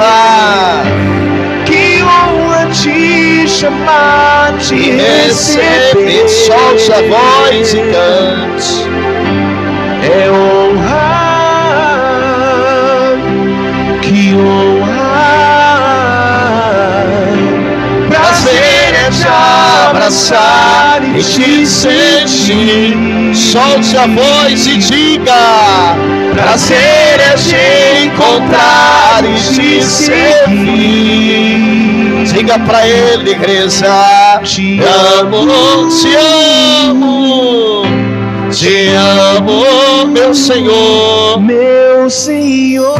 honra, que honra te chamar, te e receber. Solte a voz e cante. É honra, que honra. Prazer é te abraçar e te sentir. Solte a voz e diga: prazer é te encontrar e te servir. Diga pra ele, igreja: te amo, te amo, te amo, meu Senhor. Meu Senhor.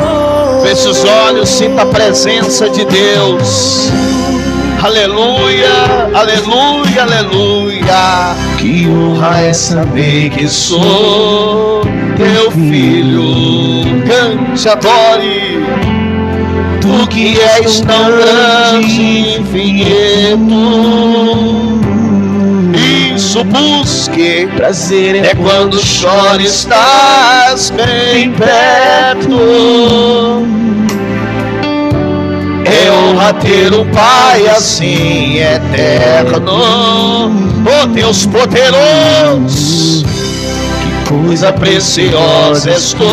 Feche os olhos, sinta a presença de Deus. Aleluia, aleluia, aleluia. Que honra é saber que Sou teu filho. Cante, adore. Tu que és tão grande, infinito. Isso busque. prazer É quando chora, estás bem perto. É honra ter um Pai assim eterno. Oh Deus poderoso, Que coisa preciosa estou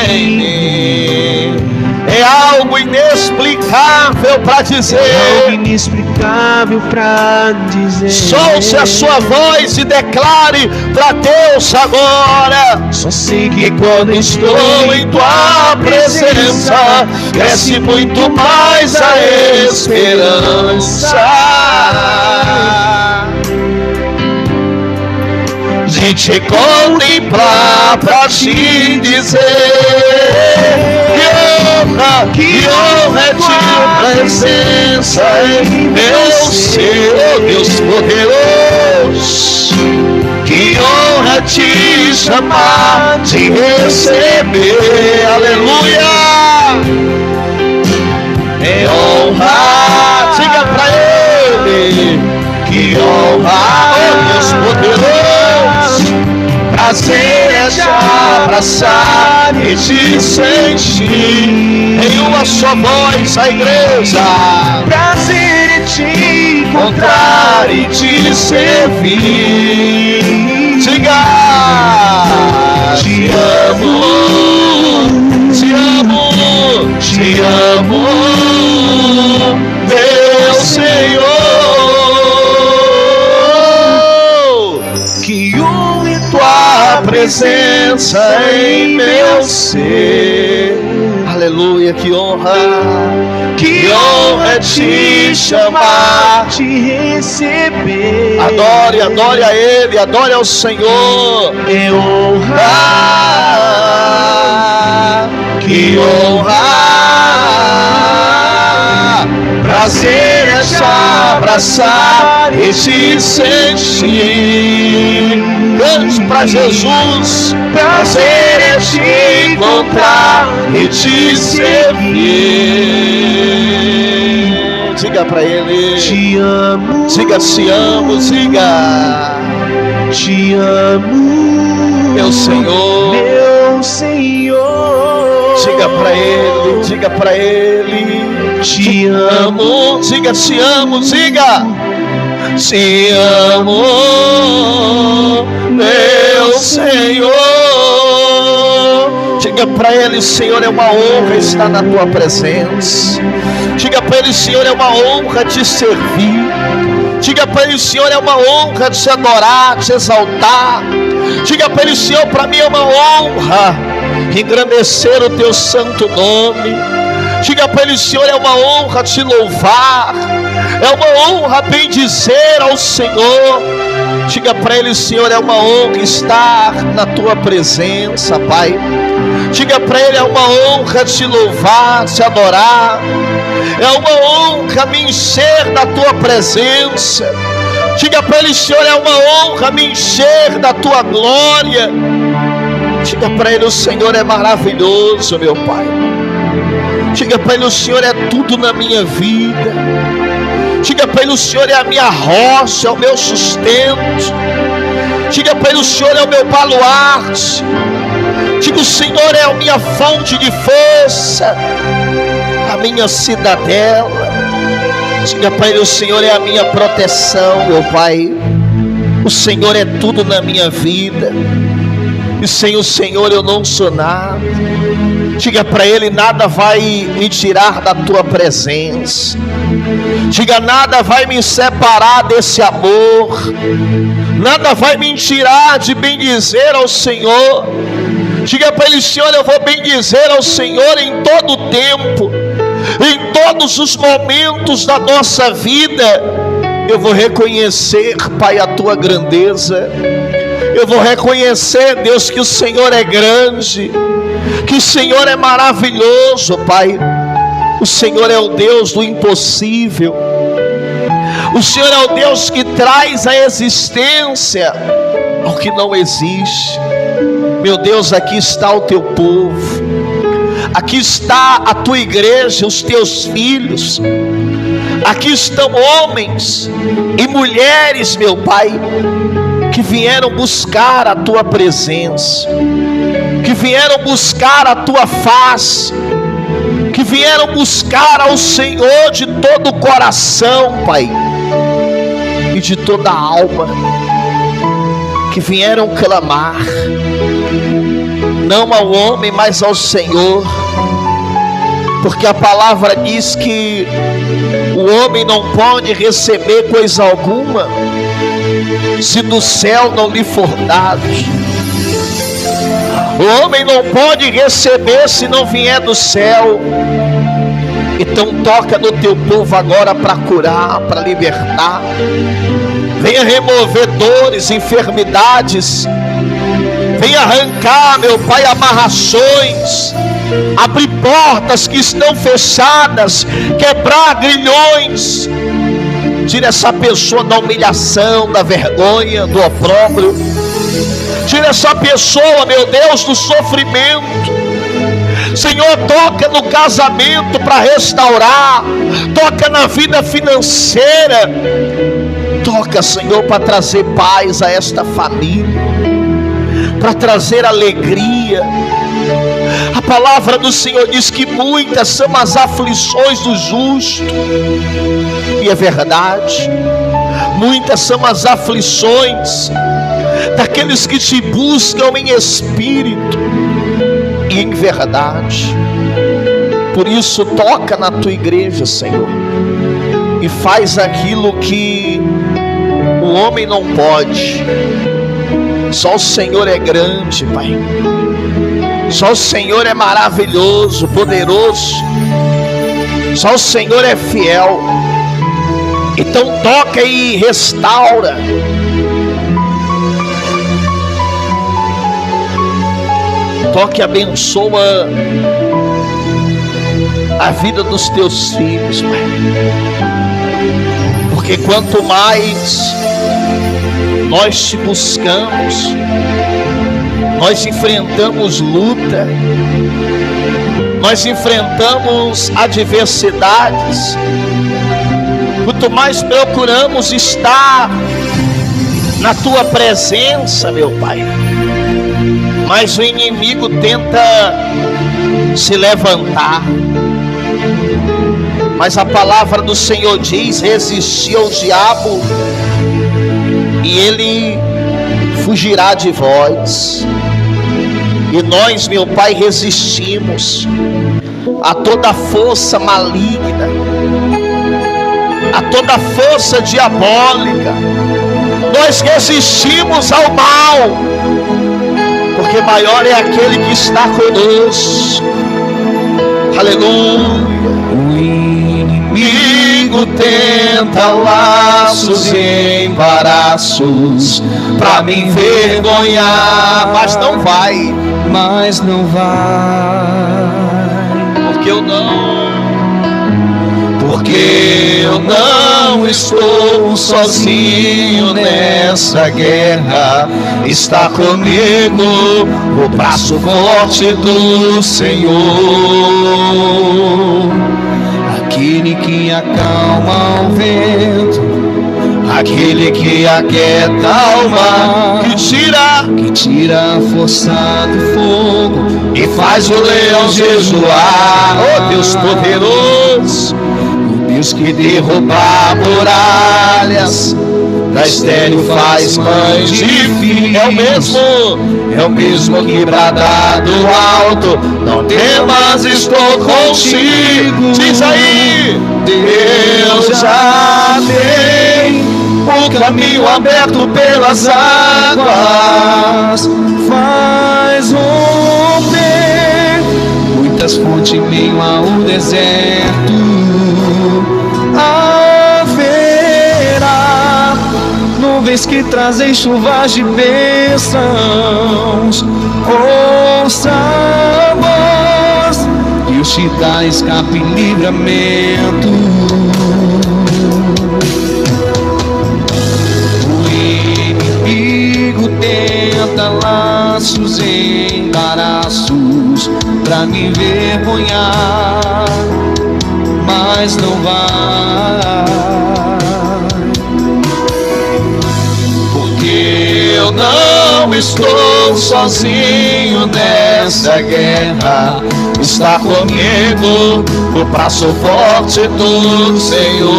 em mim. É algo inexplicável para dizer. É algo inexplicável pra dizer. Solte a sua voz e declare para Deus agora. Só sei que Quando estou em tua presença, cresce muito mais a esperança de te contemplar, pra te dizer que honra é tua presença em meu ser, Deus poderoso. Que honra te chamar, te receber, aleluia. É honra, diga pra ele. Que honra, oh Deus poderoso. Prazer é te abraçar e te sentir em uma só voz, a igreja. prazer é te Encontrar e te servir. Diga: te amo, te amo, te amo, meu Senhor. Que honra é Tua presença em meu ser. Aleluia, que honra. Que honra é te chamar, te receber. adore, adore a Ele, adore ao Senhor. É honra, Que honra. Prazer é te abraçar e te sentir. Cante pra Jesus. Prazer é te encontrar e te servir. Diga pra Ele: te amo, diga te amo, diga te amo, meu Senhor. meu Senhor. Diga pra Ele, diga pra Ele: te amo, diga te amo, diga te amo, meu Senhor. Diga pra Ele: Senhor, é uma honra estar na tua presença. Diga pra Ele: Senhor, é uma honra te servir. Diga para Ele: Senhor, é uma honra te adorar, te exaltar. Diga para Ele: Senhor, para mim é uma honra engrandecer o teu santo nome. Diga para Ele: Senhor, é uma honra te louvar. É uma honra bendizer ao Senhor. Diga para Ele: Senhor, é uma honra estar na tua presença, Pai. Diga para Ele: é uma honra te louvar, te adorar. É uma honra me encher da tua presença. Diga para Ele: Senhor, é uma honra me encher da tua glória. Diga para Ele: o Senhor é maravilhoso, meu Pai. Diga para Ele: o Senhor é tudo na minha vida. Diga para Ele: o Senhor é a minha rocha, é o meu sustento. Diga para Ele: o Senhor é o meu baluarte. Diga: o Senhor é a minha fonte de força. minha cidadela. Diga para Ele: o Senhor é a minha proteção, meu Pai. O Senhor é tudo na minha vida, e sem o Senhor eu não sou nada. Diga para Ele: nada vai me tirar da Tua presença. Diga: nada vai me separar desse amor, nada vai me tirar de bendizer ao Senhor. Diga para Ele: Senhor, eu vou bendizer ao Senhor em todo o tempo, em todos os momentos da nossa vida. Eu vou reconhecer, Pai, a Tua grandeza. Eu vou reconhecer, Deus, que o Senhor é grande, que o Senhor é maravilhoso, Pai. O Senhor é o Deus do impossível. O Senhor é o Deus que traz a existência ao que não existe. Meu Deus, aqui está o Teu povo, aqui está a Tua igreja, os Teus filhos. Aqui estão homens e mulheres, meu Pai, que vieram buscar a Tua presença, que vieram buscar a Tua face, que vieram buscar ao Senhor de todo o coração, Pai, e de toda a alma, que vieram clamar, não ao homem, mas ao Senhor, porque a palavra diz que o homem não pode receber coisa alguma se do céu não lhe for dado. O homem não pode receber se não vier do céu. Então toca no Teu povo agora para curar, para libertar. Venha remover dores, enfermidades. Venha arrancar, meu Pai, amarrações, abrir portas que estão fechadas, quebrar grilhões. Tira essa pessoa da humilhação, da vergonha, do opróbrio. Tira essa pessoa, meu Deus, do sofrimento. Senhor, toca no casamento para restaurar. Toca na vida financeira. Toca, Senhor, para trazer paz a esta família, para trazer alegria. A palavra do Senhor diz que muitas são as aflições do justo, e é verdade. Muitas são as aflições daqueles que Te buscam em espírito e em verdade. Por isso, toca na Tua igreja, Senhor, e faz aquilo que o homem não pode. Só o Senhor é grande, Pai. Só o Senhor é maravilhoso, poderoso. Só o Senhor é fiel. Então toca e restaura. Toque e abençoa a vida dos Teus filhos, Pai. Porque quanto mais nós Te buscamos, nós enfrentamos luta, nós enfrentamos adversidades. Quanto mais procuramos estar na Tua presença, meu Pai, mas o inimigo tenta se levantar. Mas a palavra do Senhor diz: resistir ao diabo e ele fugirá de vós. E nós, meu Pai, resistimos a toda força maligna, a toda força diabólica. Nós resistimos ao mal, porque maior é aquele que está conosco. Aleluia. O inimigo tenta laços e embaraços pra me envergonhar, mas não vai, porque eu não estou sozinho nessa guerra. Está comigo o braço forte do Senhor, aquele que acalma o vento, aquele que aquieta o mar, que tira a força do fogo e faz o leão jejuar. Oh Deus poderoso, E os que derrubam muralhas, da estéril faz mães de filhos. É o mesmo que brada do alto: não temas, estou contigo. Diz aí: Deus já tem o caminho aberto pelas águas, faz romper muitas fontes em meio ao deserto. Haverá nuvens que trazem chuvas de bênçãos. Ouça a voz, Deus te dá escape e livramento. Tenta laços em embaraços pra me envergonhar, mas não vai, porque eu não estou sozinho nessa guerra. Está comigo o braço forte do Senhor,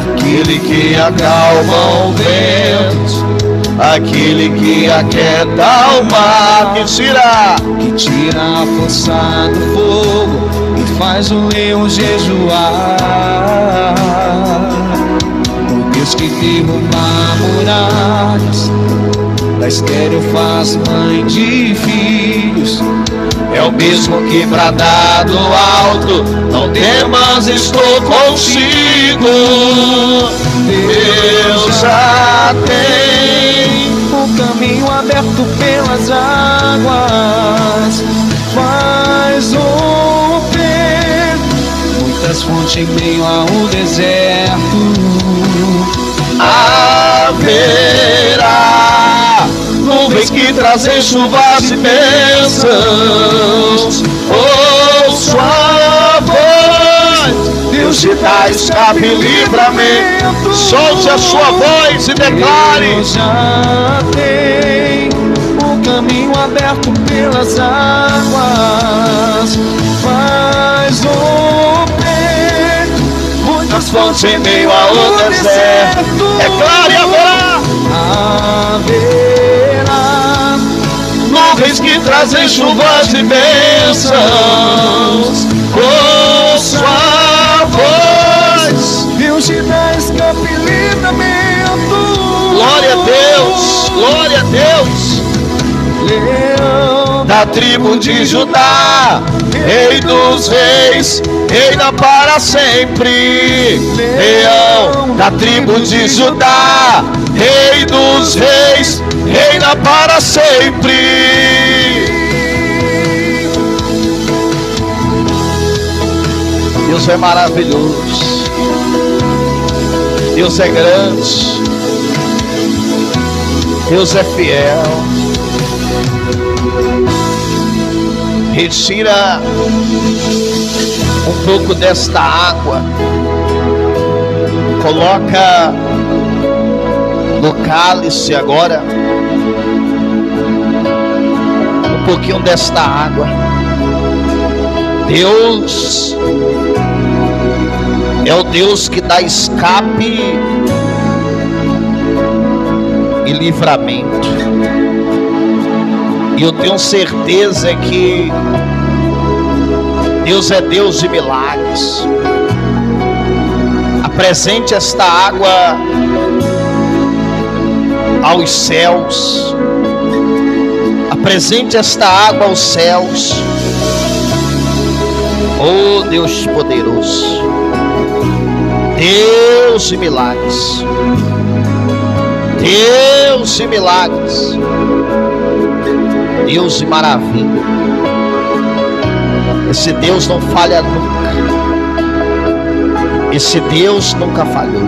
aquele que acalma o vento, aquele que aquieta o mar, que tira a força do fogo e faz o leão jejuar. O Deus que derruba muralhas, da estéril faz mãe de filhos. É o mesmo que brada do alto: não temas, estou contigo. Deus já tem o caminho aberto pelas águas, faz romper muitas fontes em meio ao deserto. Haverá nuvens que trazem chuvas e bênçãos. Ouça a voz, Deus te dá escape e livramento. Solte a sua voz e declare: Deus já tem o caminho aberto pelas águas, faz romper muitas fontes em meio ao deserto. Declare agora: haverá nuvens que trazem chuvas e bênçãos. Ouça a voz, Deus te dá escape e livramento. glória a Deus, glória a Deus. Leão Da tribo de Judá, Rei dos reis, reina para sempre. Leão da tribo de Judá, Rei dos reis, reina para sempre. Deus é maravilhoso, Deus é grande, Deus é fiel. Retira um pouco desta água, coloca no cálice agora um pouquinho desta água. Deus é o Deus que dá escape e livramento. E eu tenho certeza que Deus é Deus de milagres. Apresente esta água aos céus. Apresente esta água aos céus. Oh Deus poderoso, Deus de milagres, Deus de milagres, Deus de maravilha. Esse Deus não falha nunca. Esse Deus nunca falhou.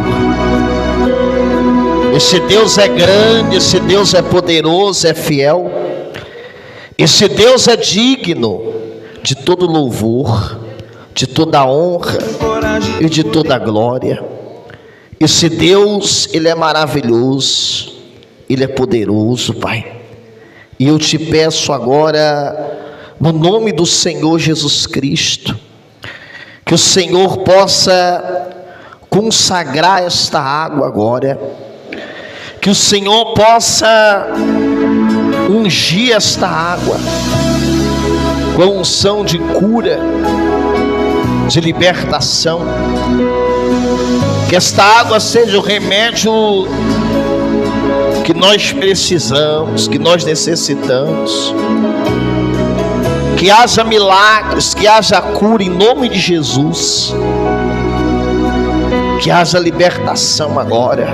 Esse Deus é grande, esse Deus é poderoso, é fiel. Esse Deus é digno de todo louvor, de toda honra e de toda glória. Esse Deus, Ele é maravilhoso, Ele é poderoso, Pai. E eu te peço agora, no nome do Senhor Jesus Cristo, Que o Senhor possa consagrar esta água agora. Que o Senhor possa ungir esta água com a unção de cura, de libertação. Que esta água seja o remédio que nós precisamos, que nós necessitamos. Que haja milagres, que haja cura em nome de Jesus. Que haja libertação agora.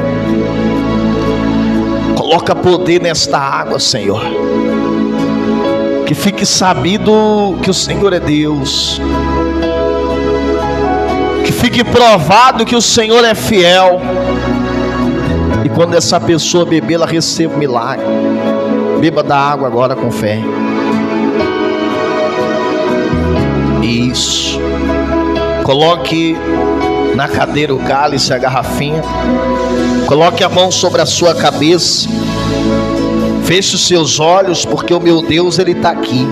Coloca poder nesta água, Senhor. Que fique sabido que o Senhor é Deus. Que fique provado que o Senhor é fiel. E quando essa pessoa beber, ela receba o milagre. Beba da água agora com fé. Isso. Coloque na cadeira o cálice, a garrafinha. Coloque a mão sobre a sua cabeça. Feche os seus olhos, porque o meu Deus, Ele está aqui.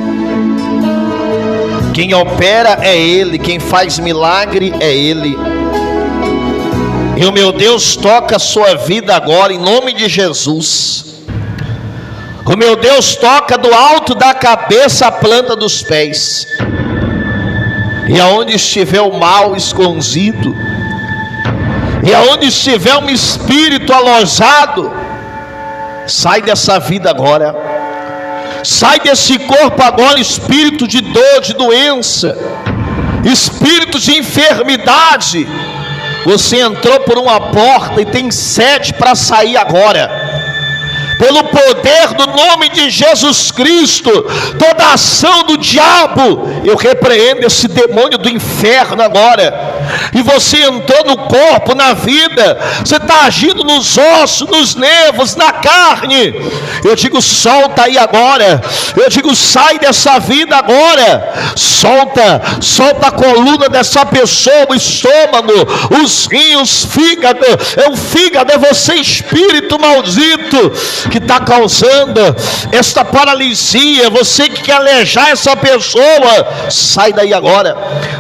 Quem opera é Ele, quem faz milagre é Ele. E o meu Deus toca a sua vida agora, em nome de Jesus. O meu Deus toca do alto da cabeça à planta dos pés. E aonde estiver o mal escondido, e aonde estiver um espírito alojado, sai dessa vida agora. Sai desse corpo agora, espírito de dor, de doença, espírito de enfermidade. Você entrou por uma porta e tem sede para sair agora. Pelo poder do nome de Jesus Cristo, toda ação do diabo, eu repreendo esse demônio do inferno agora. E você entrou no corpo, na vida, você está agindo nos ossos, nos nervos, na carne. Eu digo, solta aí agora. Eu digo, sai dessa vida agora. Solta a coluna dessa pessoa, o estômago, os rins, o fígado. O fígado é você, espírito maldito, que está causando esta paralisia. Você que quer alejar essa pessoa, sai daí agora.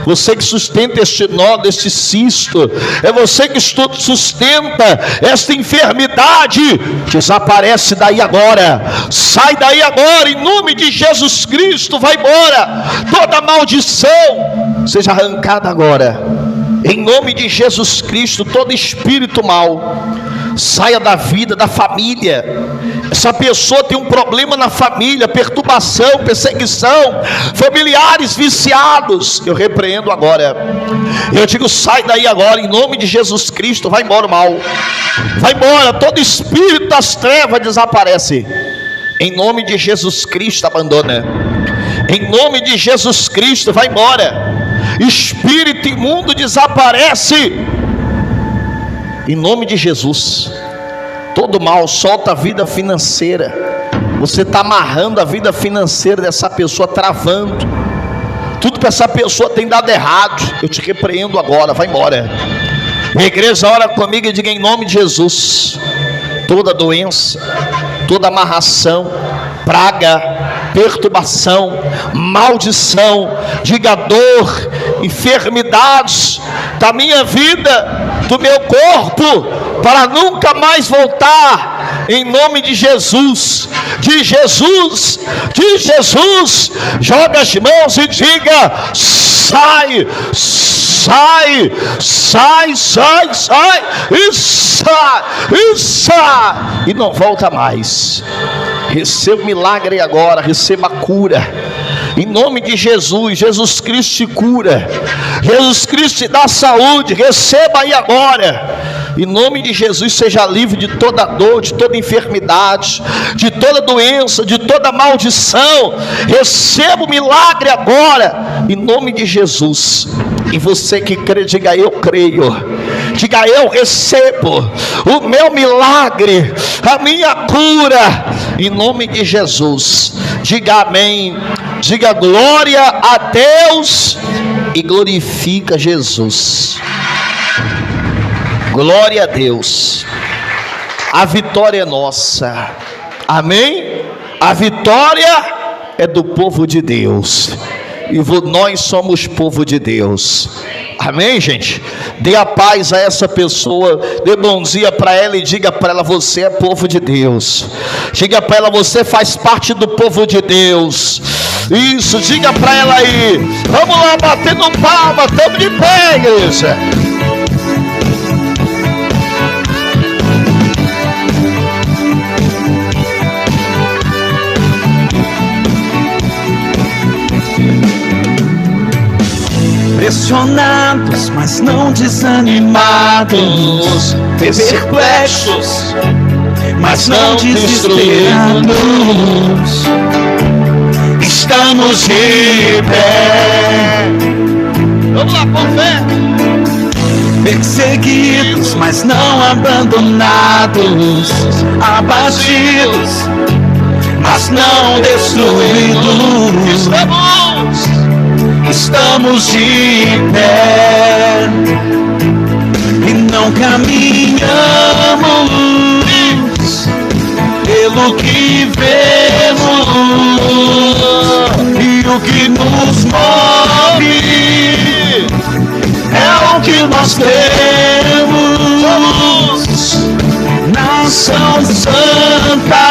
Você que sustenta este nó, deste cisto, é você que sustenta esta enfermidade, desaparece daí agora. Sai daí agora, em nome de Jesus Cristo. Vai embora. Toda maldição seja arrancada agora, em nome de Jesus Cristo. Todo espírito mau saia da vida, da família. Essa pessoa tem um problema na família, perturbação, perseguição, familiares viciados. Eu repreendo agora. Eu digo, sai daí agora, em nome de Jesus Cristo. Vai embora o mal. Vai embora. Todo espírito das trevas desaparece. Em nome de Jesus Cristo, abandona. Em nome de Jesus Cristo, vai embora. Espírito imundo desaparece. Em nome de Jesus. Todo mal, solta a vida financeira. Você está amarrando a vida financeira dessa pessoa, travando. Tudo que essa pessoa tem dado errado, eu te repreendo agora. Vai embora. A igreja, ora comigo e diga, em nome de Jesus, toda doença, toda amarração, praga, perturbação, maldição, diga dor, enfermidades da minha vida, do meu corpo, para nunca mais voltar, em nome de Jesus, de Jesus, de Jesus. Joga as mãos e diga, sai, sai, sai, sai, sai, e sai, e sai, e não volta mais. Receba o milagre agora, receba a cura, em nome de Jesus. Jesus Cristo te cura, Jesus Cristo te dá saúde, receba aí agora. Em nome de Jesus, seja livre de toda dor, de toda enfermidade, de toda doença, de toda maldição. Receba o milagre agora, em nome de Jesus. E você que crê, diga, eu creio. Diga, eu recebo o meu milagre, a minha cura, em nome de Jesus. Diga amém. Diga glória a Deus e glorifica Jesus. Glória a Deus. A vitória é nossa. Amém? A vitória é do povo de Deus. e nós somos povo de Deus. Amém, gente? Dê a paz a essa pessoa, dê bom dia para ela e diga para ela: você é povo de Deus. Diga para ela: você faz parte do povo de Deus. Isso, diga para ela aí. Vamos lá, batendo palma, estamos de pé, igreja. Pressionados, mas não desanimados, perplexos, mas não desesperados, estamos de pé. Vamos lá, com fé. Perseguidos, mas não abandonados, abatidos, mas não destruídos. Estamos de pé e não caminhamos pelo que vemos, e o que nos move é o que nós temos. Nação Santa,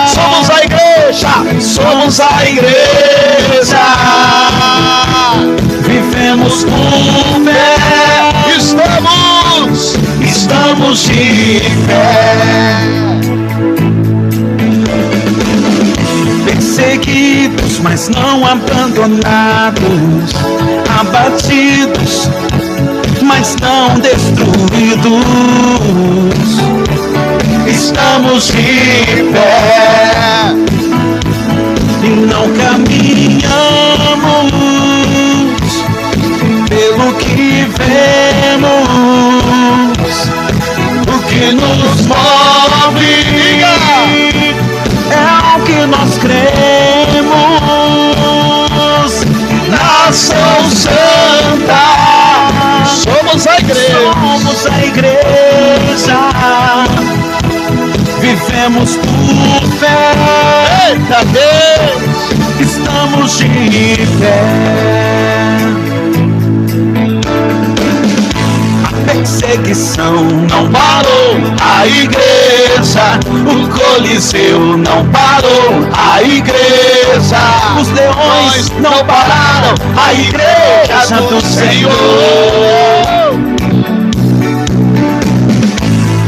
somos a igreja, somos a igreja. Vivemos por fé, estamos de pé. Perseguidos, mas não abandonados, abatidos, mas não destruídos. Estamos de pé e não caminhamos pelo que vemos, o que nos move é o que nós cremos. Nação Santa, somos a igreja, vivemos por fé. Eita Deus, estamos de pé. Perseguição não parou a igreja, o Coliseu não parou a igreja, os leões não pararam a igreja do Senhor.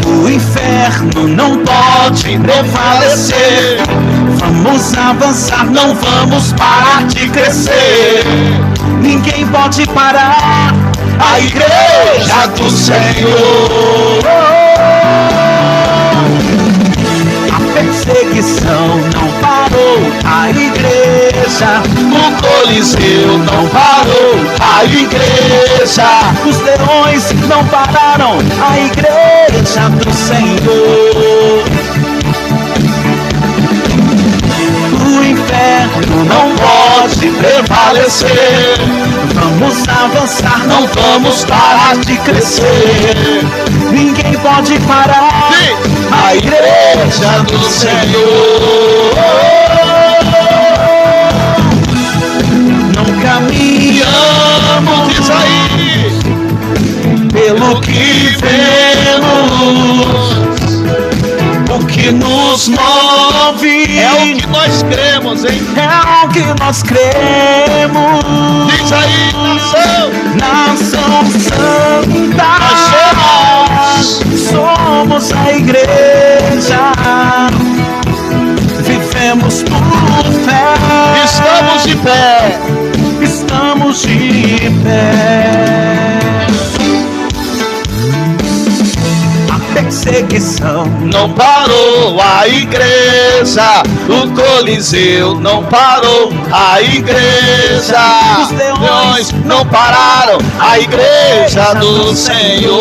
O inferno não pode prevalecer, vamos avançar, não vamos parar de crescer. Ninguém pode parar a igreja do Senhor. A perseguição não parou a igreja, o Coliseu não parou a igreja, os leões não pararam a igreja do Senhor. O inferno não pode prevalecer, vamos avançar, não vamos parar de crescer. Ninguém pode parar a igreja do Senhor. Não caminhamos, diz aí, pelo que vemos, o que nos move é o que nós cremos, hein? É o que nós cremos. Diz aí, nação Santa, nós somos a igreja, vivemos por fé. Estamos de pé, estamos de pé. Perseguição não parou a igreja, o Coliseu não parou a igreja, os leões não pararam a igreja do Senhor.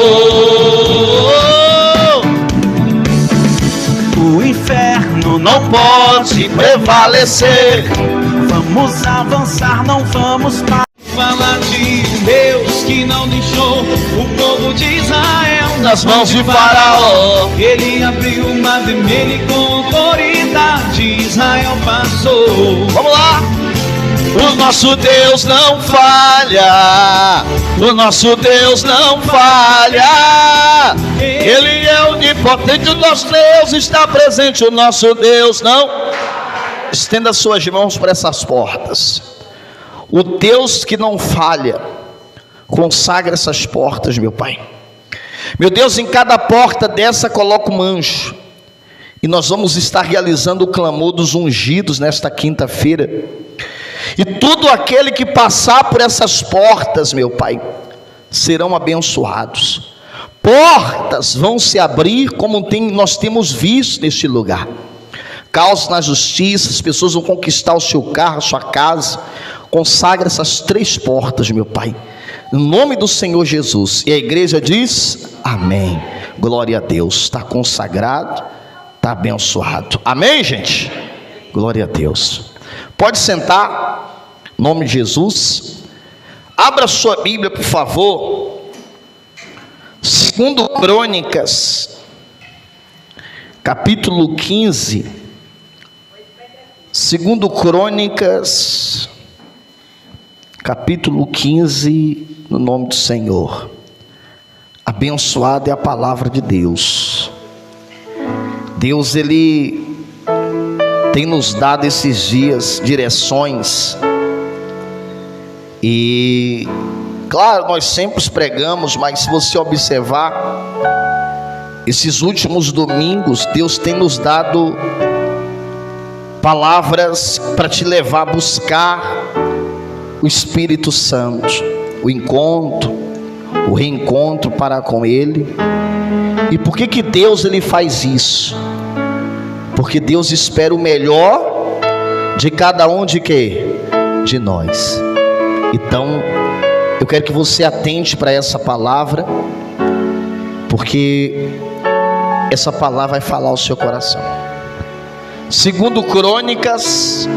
O inferno não pode prevalecer, vamos avançar, não vamos parar. Fala de Deus que não deixou o povo de Israel nas mãos de Faraó. Ele abriu o mar vermelho e com autoridade Israel passou. Vamos lá! O nosso Deus não falha. O nosso Deus não falha. Ele é onipotente. O nosso Deus está presente. O nosso Deus não. Estenda suas mãos para essas portas. O Deus que não falha, consagra essas portas, meu Pai. Meu Deus, em cada porta dessa coloca um anjo. E nós vamos estar realizando o clamor dos ungidos nesta quinta-feira. E todo aquele que passar por essas portas, meu Pai, serão abençoados. Portas vão se abrir como nós temos visto neste lugar. Caos na justiça, as pessoas vão conquistar o seu carro, a sua casa. Consagra essas 3 portas, meu Pai, em nome do Senhor Jesus. E a igreja diz amém. Glória a Deus. Está consagrado, está abençoado. Amém, gente? Glória a Deus. Pode sentar, em nome de Jesus. Abra sua Bíblia, por favor. 2 Crônicas, capítulo 15. 2 Crônicas, capítulo 15, no nome do Senhor. Abençoada é a palavra de Deus. Deus, Ele tem nos dado esses dias direções. E, claro, nós sempre pregamos, mas se você observar, esses últimos domingos, Deus tem nos dado palavras para te levar a buscar o Espírito Santo, o encontro, o reencontro para com Ele. E por que Deus Ele faz isso? Porque Deus espera o melhor de cada um de quê? De nós. Então, eu quero que você atente para essa palavra, porque essa palavra vai falar ao seu coração. 2 Crônicas,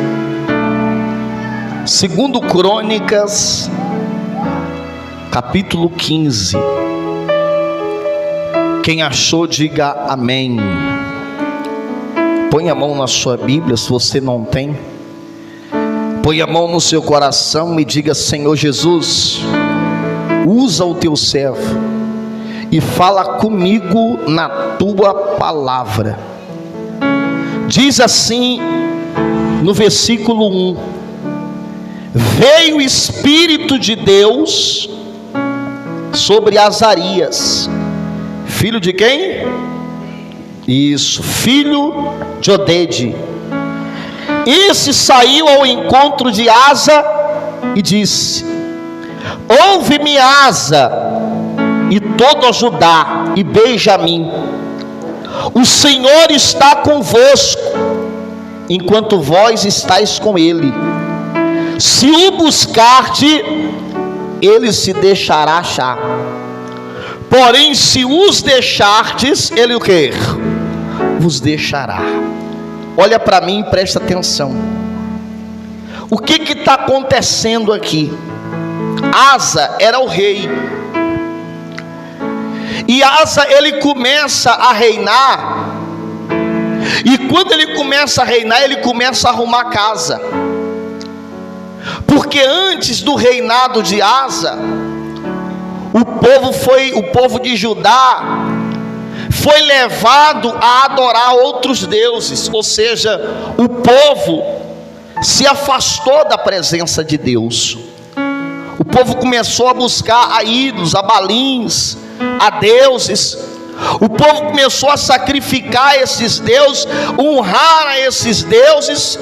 capítulo 15. Quem achou, diga amém. Põe a mão na sua Bíblia, se você não tem. Põe a mão no seu coração e diga: Senhor Jesus, usa o teu servo e fala comigo na tua palavra. Diz assim no versículo 1: veio o Espírito de Deus sobre Azarias, filho de quem? Isso, filho de Odede. Esse saiu ao encontro de Asa e disse: ouve-me, Asa, e todo Judá e Benjamim, o Senhor está convosco, enquanto vós estáis com ele. Se o buscarde, ele se deixará achar. Porém, se os deixardes, ele o quê? Vos deixará. Olha para mim e presta atenção. O que está acontecendo aqui? Asa era o rei. E Asa, ele começa a reinar. E quando ele começa a reinar, ele começa a arrumar casa. Porque antes do reinado de Asa, o povo de Judá foi levado a adorar outros deuses. Ou seja, o povo se afastou da presença de Deus. O povo começou a buscar a ídolos, a balins, a deuses. O povo começou a sacrificar esses deuses, honrar a esses deuses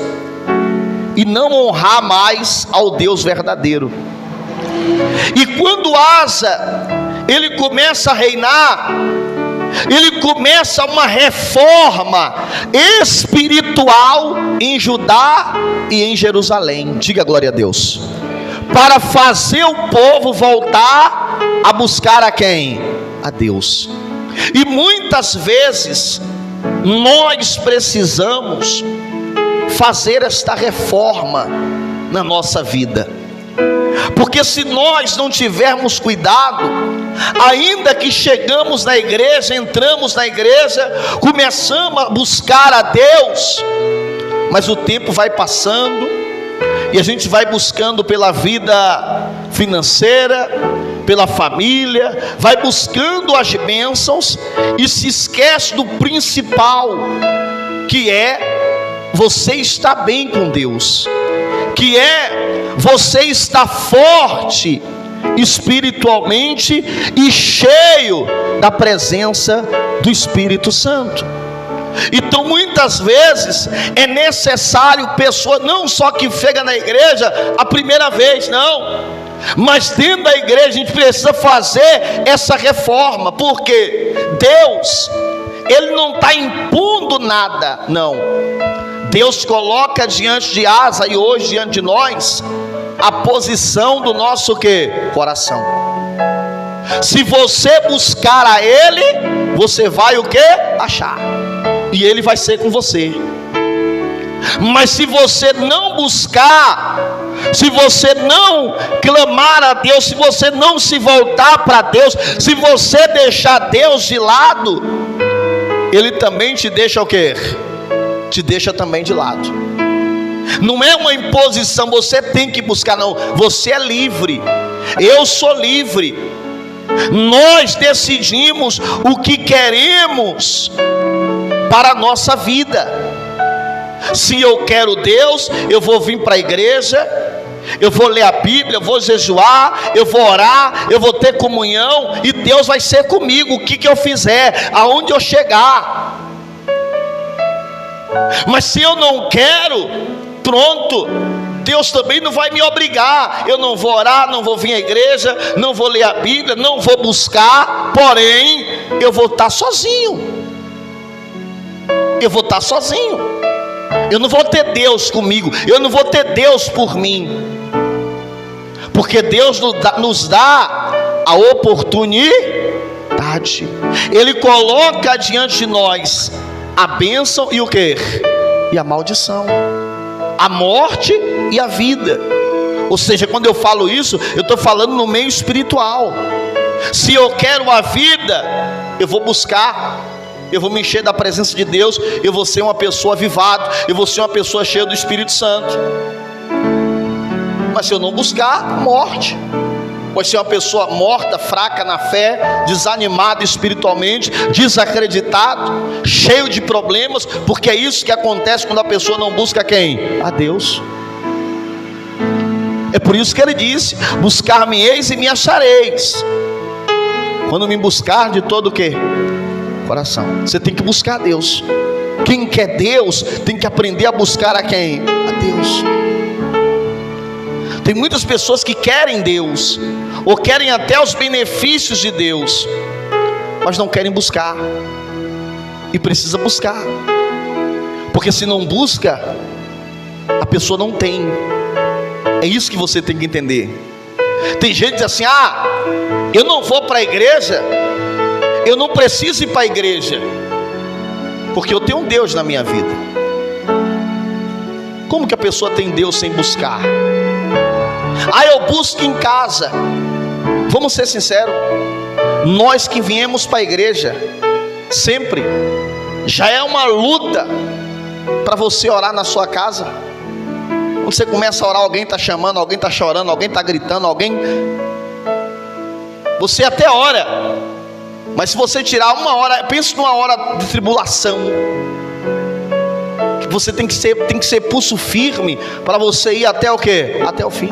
e não honrar mais ao Deus verdadeiro. E quando Asa, ele começa a reinar, ele começa uma reforma espiritual em Judá e em Jerusalém. Diga glória a Deus. Para fazer o povo voltar a buscar a quem? A Deus. E muitas vezes nós precisamos fazer esta reforma na nossa vida, porque se nós não tivermos cuidado, ainda que chegamos na igreja, entramos na igreja, começamos a buscar a Deus, mas o tempo vai passando E a gente vai buscando pela vida financeira, pela família, vai buscando as bênçãos e se esquece do principal, que é você estar bem com Deus, que é você estar forte espiritualmente e cheio da presença do Espírito Santo. Então muitas vezes é necessário pessoa não só que chega na igreja a primeira vez, não, mas dentro da igreja a gente precisa fazer essa reforma, porque Deus, Ele não está impondo nada, não. Deus coloca diante de Asa e hoje diante de nós a posição do nosso quê? Coração. Se você buscar a Ele, você vai o quê? Achar. E Ele vai ser com você. Mas se você não buscar, se você não clamar a Deus, se você não se voltar para Deus, se você deixar Deus de lado, Ele também te deixa o quê? Te deixa também de lado. Não é uma imposição, você tem que buscar, não. Você é livre, eu sou livre. Nós decidimos o que queremos para a nossa vida. Se eu quero Deus, eu vou vir para a igreja, eu vou ler a Bíblia, eu vou jejuar, eu vou orar, eu vou ter comunhão, e Deus vai ser comigo, o que eu fizer, aonde eu chegar. Mas se eu não quero, pronto, Deus também não vai me obrigar. Eu não vou orar, não vou vir à igreja, não vou ler a Bíblia, não vou buscar, porém eu vou estar sozinho. Eu vou estar sozinho. Eu não vou ter Deus comigo, eu não vou ter Deus por mim, porque Deus nos dá a oportunidade. Ele coloca diante de nós a bênção e o que? E a maldição, a morte e a vida. Ou seja, quando eu falo isso, eu estou falando no meio espiritual. Se eu quero a vida, eu vou buscar, eu vou me encher da presença de Deus, eu vou ser uma pessoa avivada, eu vou ser uma pessoa cheia do Espírito Santo. Mas se eu não buscar, morte. Pode ser uma pessoa morta, fraca na fé, desanimada espiritualmente, desacreditado, cheio de problemas, porque é isso que acontece quando a pessoa não busca quem? A Deus. É por isso que ele disse: buscar-me-eis e me achareis, quando me buscar de todo o quê? Coração. Você tem que buscar a Deus. Quem quer Deus tem que aprender a buscar a quem? A Deus. Tem muitas pessoas que querem Deus, ou querem até os benefícios de Deus, mas não querem buscar. E precisa buscar, porque se não busca, a pessoa não tem. É isso que você tem que entender. Tem gente que diz assim: eu não vou para a igreja, eu não preciso ir para a igreja, porque eu tenho um Deus na minha vida. Como que a pessoa tem Deus sem buscar? Eu busco em casa. Vamos ser sinceros, nós que viemos para a igreja, sempre, já é uma luta para você orar na sua casa. Quando você começa a orar, alguém está chamando, alguém está chorando, alguém está gritando, você até ora, mas se você tirar uma hora, pense numa hora de tribulação, que você tem que ser pulso firme para você ir até o quê? Até o fim.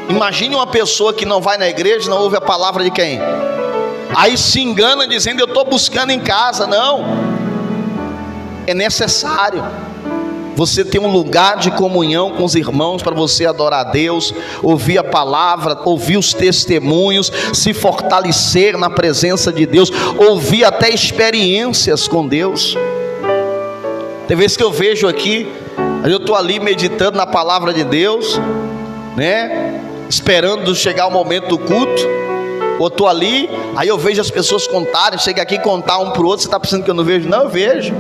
Imagine uma pessoa que não vai na igreja, não ouve a palavra de quem? Aí se engana dizendo: eu estou buscando em casa. Não, é necessário você ter um lugar de comunhão com os irmãos, para você adorar a Deus, ouvir a palavra, ouvir os testemunhos, se fortalecer na presença de Deus, ouvir até experiências com Deus. Tem vezes que eu vejo aqui, eu estou ali meditando na palavra de Deus, né? Esperando chegar o momento do culto, ou estou ali, aí eu vejo as pessoas contarem, chega aqui e contar um para o outro. Você está pensando que eu não vejo? Não, eu vejo.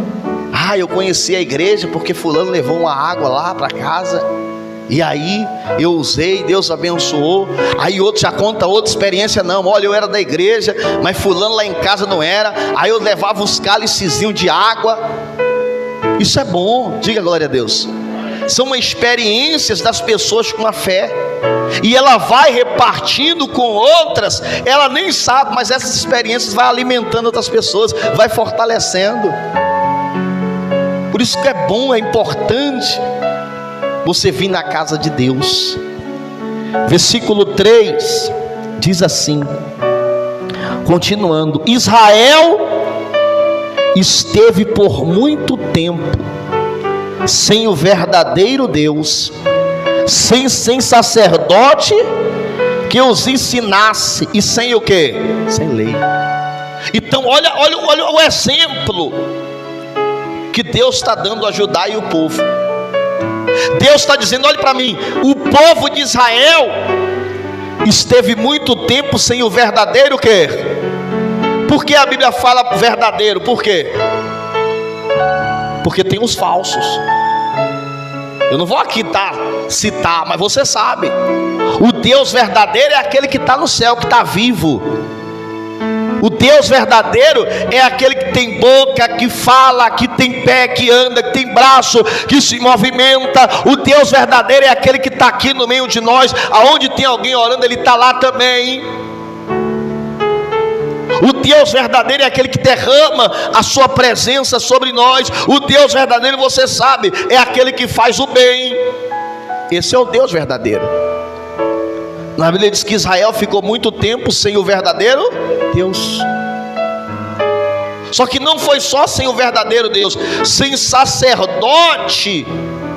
Eu conheci a igreja porque fulano levou uma água lá para casa, e aí eu usei, Deus abençoou. Aí outro já conta outra experiência: não, olha, eu era da igreja, mas fulano lá em casa não era, aí eu levava os cálicezinhos de água. Isso é bom, diga glória a Deus. são experiências das pessoas com a fé, e ela vai repartindo com outras, ela nem sabe, mas essas experiências vai alimentando outras pessoas, vai fortalecendo. Por isso que é bom, é importante você vir na casa de Deus. Versículo 3 diz assim, continuando: Israel esteve por muito tempo sem o verdadeiro Deus, sem sacerdote que os ensinasse, e sem o que? Sem lei. Então olha o exemplo que Deus está dando a Judá e o povo. Deus está dizendo: olhe para mim, o povo de Israel esteve muito tempo sem o verdadeiro quê? Por que a Bíblia fala verdadeiro? Por quê? Porque tem os falsos. Eu não vou aqui citar, mas você sabe. O Deus verdadeiro é aquele que está no céu, que está vivo. O Deus verdadeiro é aquele que tem boca, que fala, que tem pé, que anda, que tem braço, que se movimenta. O Deus verdadeiro é aquele que está aqui no meio de nós. Aonde tem alguém orando, Ele está lá também. O Deus verdadeiro é aquele que derrama a sua presença sobre nós. O Deus verdadeiro, você sabe, é aquele que faz o bem. Esse é o Deus verdadeiro. Na Bíblia diz que Israel ficou muito tempo sem o verdadeiro Deus. Só que não foi só sem o verdadeiro Deus, sem sacerdote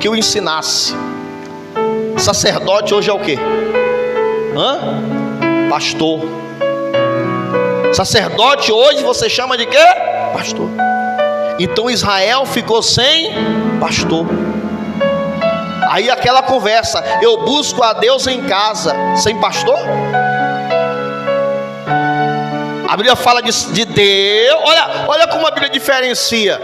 que o ensinasse. Sacerdote hoje é o quê? Pastor. Sacerdote hoje você chama de quê? Pastor. Então Israel ficou sem pastor. Aí aquela conversa: eu busco a Deus em casa, sem pastor? A Bíblia fala de Deus. Olha como a Bíblia diferencia.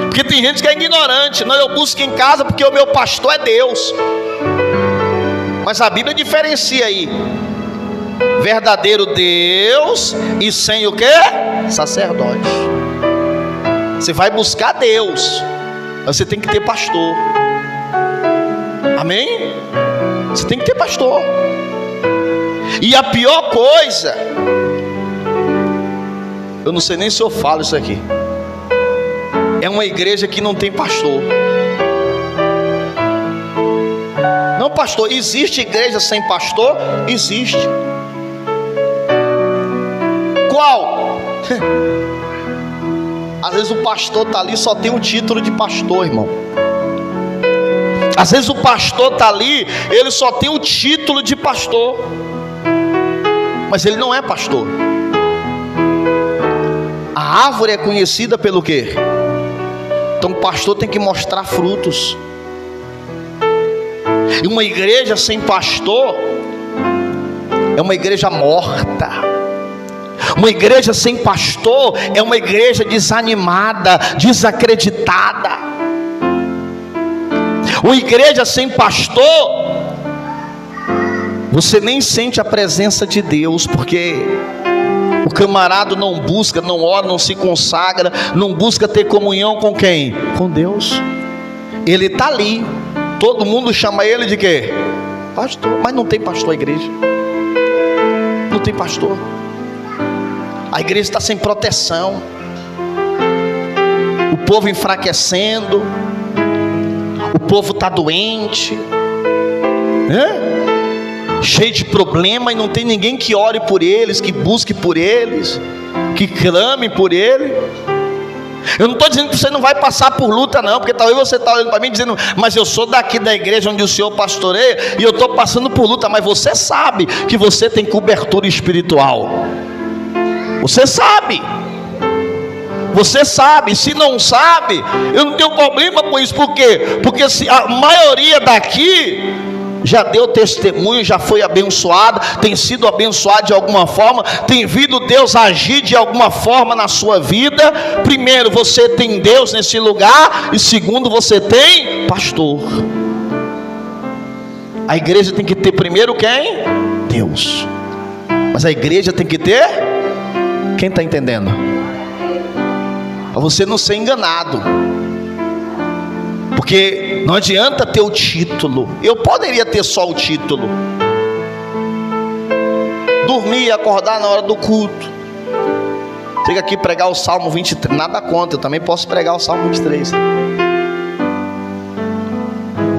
Porque tem gente que é ignorante. Não, eu busco em casa porque o meu pastor é Deus. Mas a Bíblia diferencia aí: verdadeiro Deus e sem o que? Sacerdote. Você vai buscar Deus, mas você tem que ter pastor. Amém? Você tem que ter pastor. E a pior coisa, eu não sei nem se eu falo isso aqui, é uma igreja que não tem pastor. Não, pastor, existe igreja sem pastor? Existe. Qual? Às vezes o pastor está ali, só tem o título de pastor, irmão. Às vezes o pastor está ali, ele só tem o título de pastor, mas ele não é pastor. A árvore é conhecida pelo quê? Então o pastor tem que mostrar frutos. E uma igreja sem pastor é uma igreja morta. Uma igreja sem pastor é uma igreja desanimada, desacreditada. Uma igreja sem pastor, você nem sente a presença de Deus, porque o camarada não busca, não ora, não se consagra, não busca ter comunhão com quem? Com Deus. Ele está ali, todo mundo chama ele de quê? Pastor. Mas não tem pastor a igreja. Não tem pastor. A igreja está sem proteção. O povo enfraquecendo. O povo está doente, cheio de problema, e não tem ninguém que ore por eles, que busque por eles, que clame por ele. Eu não estou dizendo que você não vai passar por luta não, porque talvez você está olhando para mim dizendo: mas eu sou daqui da igreja onde o Senhor pastoreia, e eu estou passando por luta. Mas você sabe que você tem cobertura espiritual. Você sabe. Você sabe. Se não sabe, eu não tenho problema com isso. Por quê? Porque se a maioria daqui já deu testemunho, já foi abençoada, tem sido abençoado de alguma forma, tem visto Deus agir de alguma forma na sua vida. Primeiro, você tem Deus nesse lugar, e segundo, você tem pastor. A igreja tem que ter primeiro quem? Deus. Mas a igreja tem que ter, quem está entendendo? Para você não ser enganado, porque Não adianta ter o título. Eu poderia ter só o título, dormir e acordar na hora do culto, chega aqui pregar o Salmo 23, nada contra, eu também posso pregar o Salmo 23.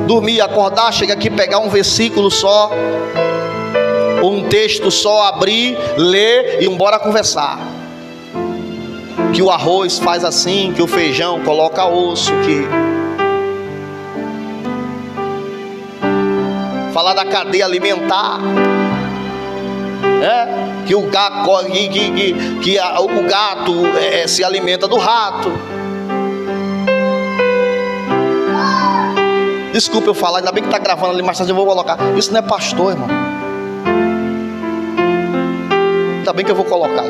Dormir, acordar, chega aqui pegar um versículo só, ou um texto só, abrir, ler e embora conversar. Que o arroz faz assim, que o feijão coloca osso, que falar da cadeia alimentar, que o gato, o gato se alimenta do rato. Desculpa eu falar, ainda bem que está gravando ali, mais tarde eu vou colocar. Isso não é pastor, irmão. Ainda bem que eu vou colocar.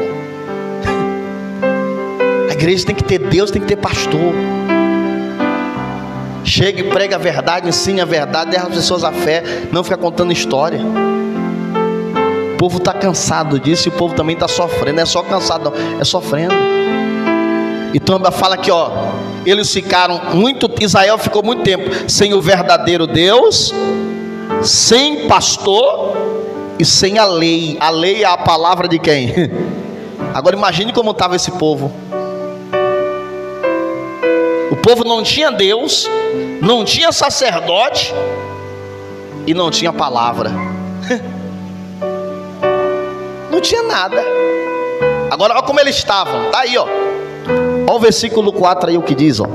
A igreja tem que ter Deus, tem que ter pastor. Chega e prega a verdade, ensina a verdade, derra as pessoas a fé, não fica contando história. O povo está cansado disso e o povo também está sofrendo. Não é só cansado, não, é sofrendo. Então fala aqui, ó, eles ficaram muito, Israel ficou muito tempo sem o verdadeiro Deus, sem pastor e sem a lei. A lei é a palavra de quem? Agora imagine como estava esse povo. O povo não tinha Deus, não tinha sacerdote e não tinha palavra. Não tinha nada. Agora olha como eles estavam. Está aí, ó. Olha o versículo 4 aí, o que diz, ó.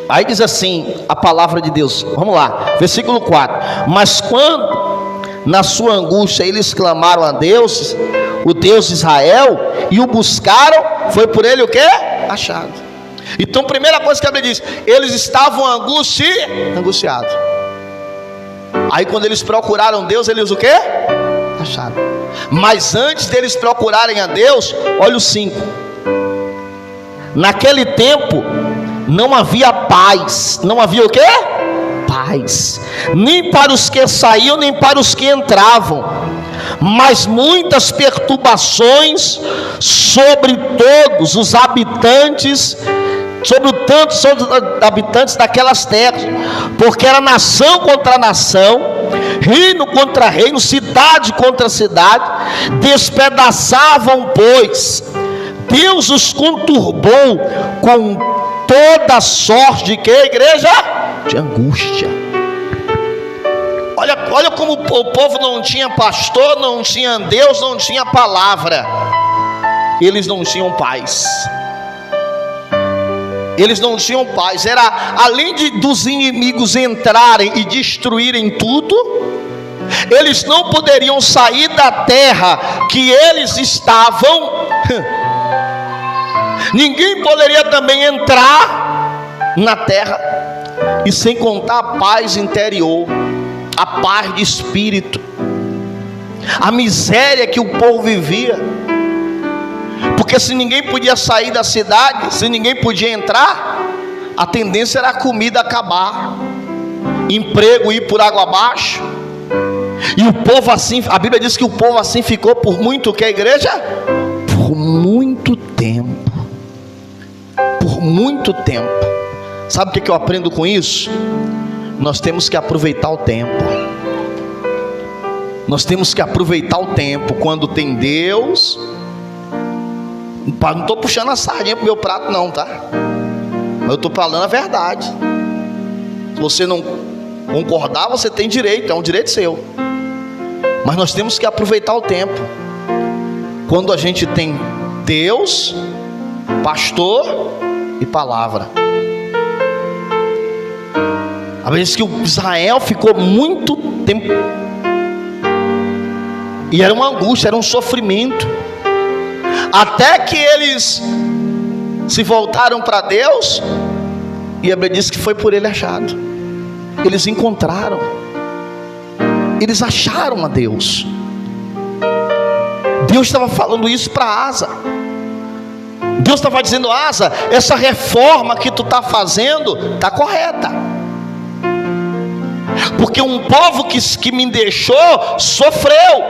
Aí diz assim a palavra de Deus. Vamos lá, versículo 4. Mas quando na sua angústia eles clamaram a Deus, o Deus de Israel, e o buscaram, foi por ele o quê? Achado. Então primeira coisa que a Bíblia diz, eles estavam angustiados. Aí quando eles procuraram Deus, eles o quê? Acharam. Mas antes deles procurarem a Deus, olha o 5. Naquele tempo não havia paz. Não havia o quê? Paz. Nem para os que saíam, nem para os que entravam. Mas muitas perturbações sobre todos os habitantes, sobre tantos habitantes daquelas terras, porque era nação contra nação, reino contra reino, cidade contra cidade, despedaçavam, pois Deus os conturbou com toda sorte de que, igreja? De angústia. Olha como o povo não tinha pastor, não tinha Deus, não tinha palavra. Eles não tinham paz. Eles não tinham paz. Era, além dos inimigos entrarem e destruírem tudo, eles não poderiam sair da terra que eles estavam. Ninguém poderia também entrar na terra. E sem contar a paz interior, a paz de espírito, a miséria que o povo vivia. Porque se ninguém podia sair da cidade, se ninguém podia entrar, a tendência era a comida acabar, emprego ir por água abaixo. E o povo assim, a Bíblia diz que o povo assim ficou por muito, que a igreja? Por muito tempo. Por muito tempo. Sabe o que eu aprendo com isso? Nós temos que aproveitar o tempo. Nós temos que aproveitar o tempo. Quando tem Deus. Não estou puxando a sardinha para o meu prato não, tá? Mas eu estou falando a verdade. Se você não concordar, você tem direito, é um direito seu. Mas nós temos que aproveitar o tempo. Quando a gente tem Deus, pastor e palavra. A vez que o Israel ficou muito tempo, e era uma angústia, era um sofrimento, até que eles se voltaram para Deus, e a Bíblia diz que foi por ele achado. Eles encontraram, eles acharam a Deus. Deus estava falando isso para Asa. Deus estava dizendo: Asa, essa reforma que tu está fazendo está correta, porque um povo que me deixou sofreu.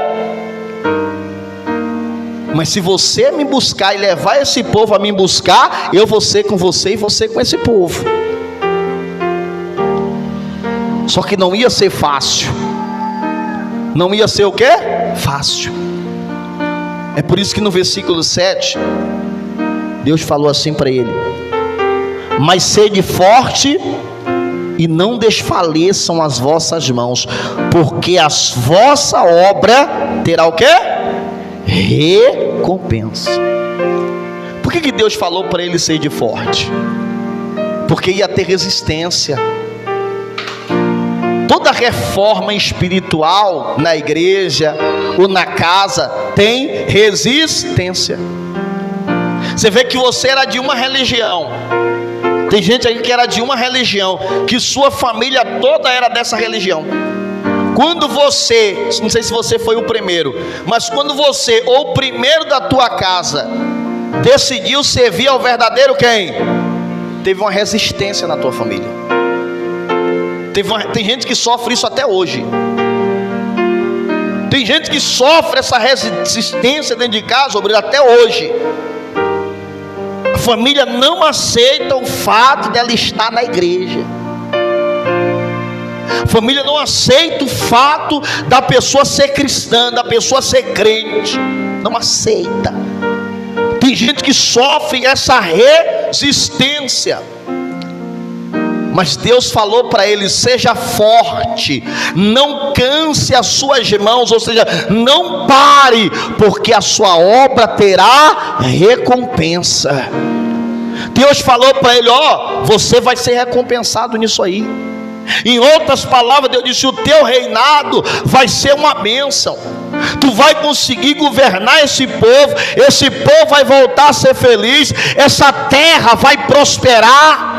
Mas se você me buscar e levar esse povo a me buscar, eu vou ser com você e você com esse povo. Só que não ia ser fácil. Não ia ser o quê? Fácil. É por isso que no versículo 7, Deus falou assim para ele: mas sede forte e não desfaleçam as vossas mãos, porque a vossa obra terá o quê? Recompensa. Por que Deus falou para ele ser de forte? Porque ia ter resistência. Toda reforma espiritual na igreja ou na casa tem resistência. Você vê que você era de uma religião. Tem gente aí que era de uma religião, que sua família toda era dessa religião. Quando você, não sei se você foi o primeiro, mas quando você, ou o primeiro da tua casa, decidiu servir ao verdadeiro quem? Teve uma resistência na tua família. Tem gente que sofre isso até hoje. Tem gente que sofre essa resistência dentro de casa até hoje. A família não aceita o fato dela estar na igreja. A família não aceita o fato da pessoa ser cristã, da pessoa ser crente. Não aceita. Tem gente que sofre essa resistência. Mas Deus falou para ele: seja forte, não canse as suas mãos, ou seja, não pare, porque a sua obra terá recompensa. Deus falou para ele: ó, você vai ser recompensado nisso aí. Em outras palavras, Deus disse: o teu reinado vai ser uma bênção. Tu vai conseguir governar esse povo vai voltar a ser feliz, essa terra vai prosperar.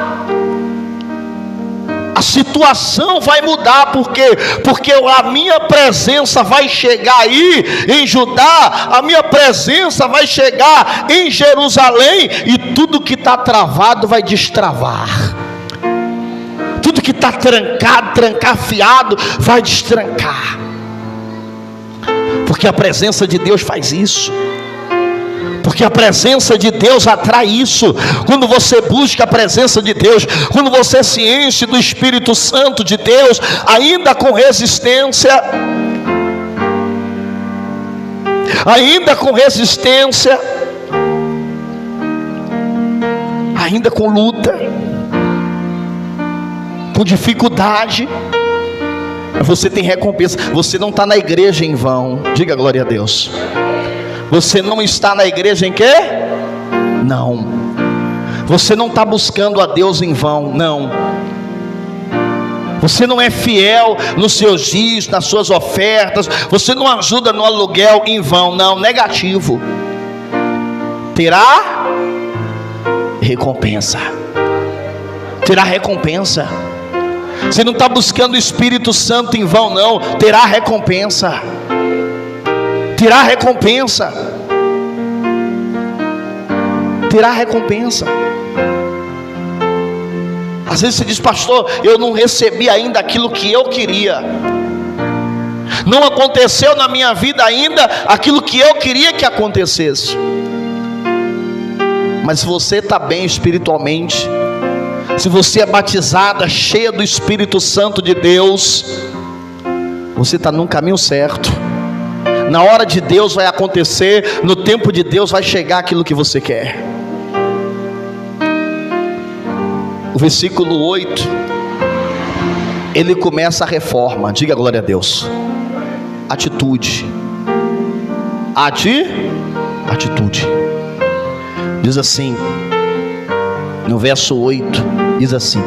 A situação vai mudar, porque a minha presença vai chegar aí em Judá, a minha presença vai chegar em Jerusalém, e tudo que está travado vai destravar, tudo que está trancado, trancafiado, vai destrancar, porque a presença de Deus faz isso. Porque a presença de Deus atrai isso. Quando você busca a presença de Deus, quando você se enche do Espírito Santo de Deus, ainda com resistência, ainda com luta, com dificuldade, você tem recompensa. Você não está na igreja em vão. Diga glória a Deus. Você não está na igreja em quê? Não. Você não está buscando a Deus em vão. Não. Você não é fiel nos seus dias, nas suas ofertas. Você não ajuda no aluguel em vão. Não, negativo. Terá recompensa. Terá recompensa. Você não está buscando o Espírito Santo em vão, não. Terá recompensa. Terá recompensa. Terá recompensa. Às vezes você diz: pastor, eu não recebi ainda aquilo que eu queria. Não aconteceu na minha vida ainda aquilo que eu queria que acontecesse. Mas se você está bem espiritualmente, se você é batizada, cheia do Espírito Santo de Deus, você está no caminho certo. Na hora de Deus vai acontecer, no tempo de Deus vai chegar aquilo que você quer. O versículo 8, ele começa a reforma. Diga glória a Deus. Atitude. Atitude. Diz assim, no verso 8, diz assim: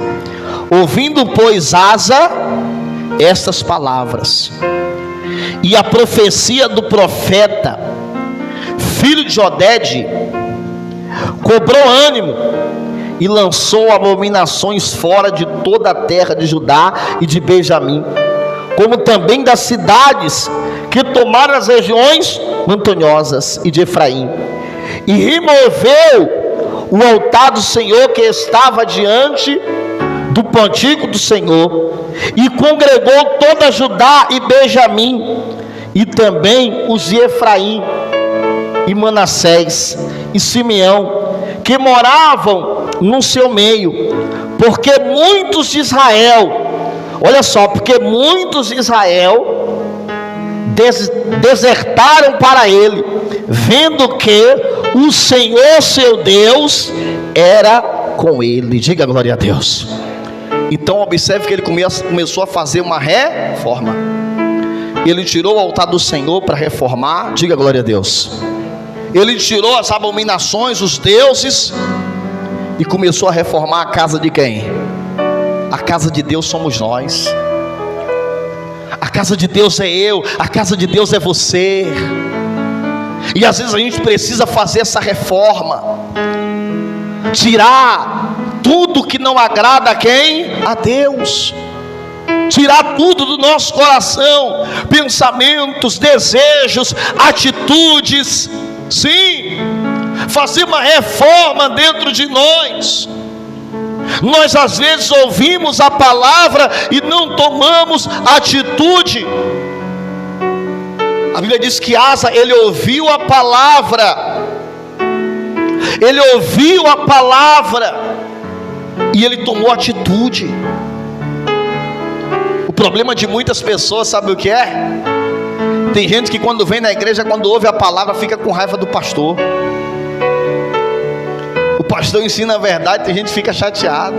ouvindo, pois, Asa estas palavras e a profecia do profeta, filho de Oded, cobrou ânimo e lançou abominações fora de toda a terra de Judá e de Benjamim, como também das cidades que tomaram as regiões montanhosas e de Efraim, e removeu o altar do Senhor que estava diante do pórtico do Senhor, e congregou toda Judá e Benjamim, e também os de Efraim e Manassés e Simeão, que moravam no seu meio, porque muitos de Israel Olha só, porque muitos de Israel desertaram para ele, vendo que o Senhor seu Deus era com ele. Diga glória a Deus. Então observe que ele começou a fazer uma reforma. Ele tirou o altar do Senhor para reformar. Diga glória a Deus. Ele tirou as abominações, os deuses, e começou a reformar a casa de quem? A casa de Deus somos nós. A casa de Deus é eu, a casa de Deus é você. E às vezes a gente precisa fazer essa reforma, tirar tudo que não agrada a quem? A Deus. Tirar tudo do nosso coração, pensamentos, desejos, atitudes. Sim, fazer uma reforma dentro de nós. Nós às vezes ouvimos a palavra e não tomamos atitude. A Bíblia diz que Asa, ele ouviu a palavra, e ele tomou atitude. O problema de muitas pessoas, sabe o que é? Tem gente que quando vem na igreja, quando ouve a palavra, fica com raiva do pastor. O pastor ensina a verdade, tem gente que fica chateado.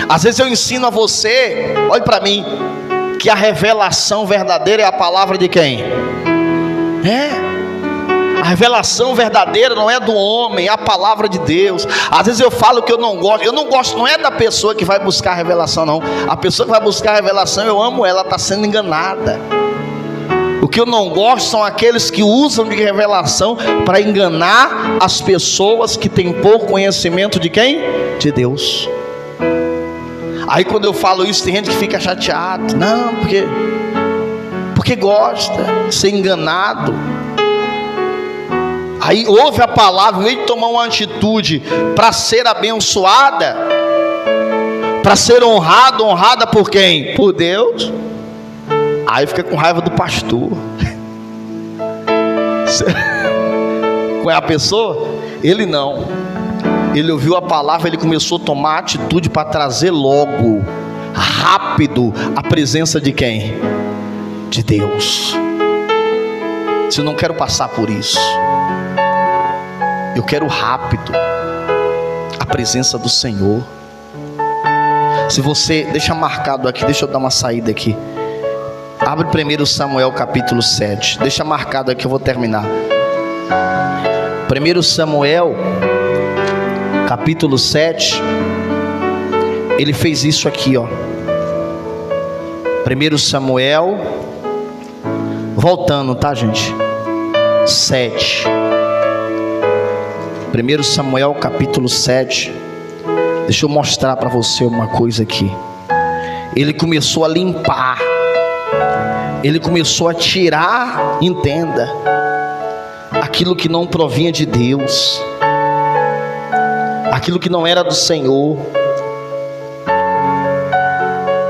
Às vezes eu ensino a você, olhe para mim, que a revelação verdadeira é a palavra de quem? A revelação verdadeira não é do homem, é a palavra de Deus. Às vezes eu falo que eu não gosto, não é da pessoa que vai buscar a revelação, não. A pessoa que vai buscar a revelação, eu amo ela, está sendo enganada. O que eu não gosto são aqueles que usam de revelação para enganar as pessoas que têm pouco conhecimento de quem? De Deus. Aí quando eu falo isso, tem gente que fica chateado. Não, porque gosta de ser enganado. Aí ouve a palavra, em vez de tomar uma atitude para ser abençoada, para ser honrada por quem? Por Deus. Aí fica com raiva do pastor. Qual é a pessoa? Ele não. Ele ouviu a palavra, ele começou a tomar atitude para trazer logo, rápido, a presença de quem? De Deus. Se eu não quero passar por isso, eu quero rápido a presença do Senhor. Se você, deixa marcado aqui, deixa eu dar uma saída aqui. Abre 1 Samuel capítulo 7. Deixa marcado aqui, eu vou terminar. 1 Samuel capítulo 7. Ele fez isso aqui, ó. 1 Samuel, voltando, tá, gente? 7. 1 Samuel capítulo 7. Deixa eu mostrar para você uma coisa aqui. Ele começou a limpar, ele começou a tirar, entenda, aquilo que não provinha de Deus, aquilo que não era do Senhor.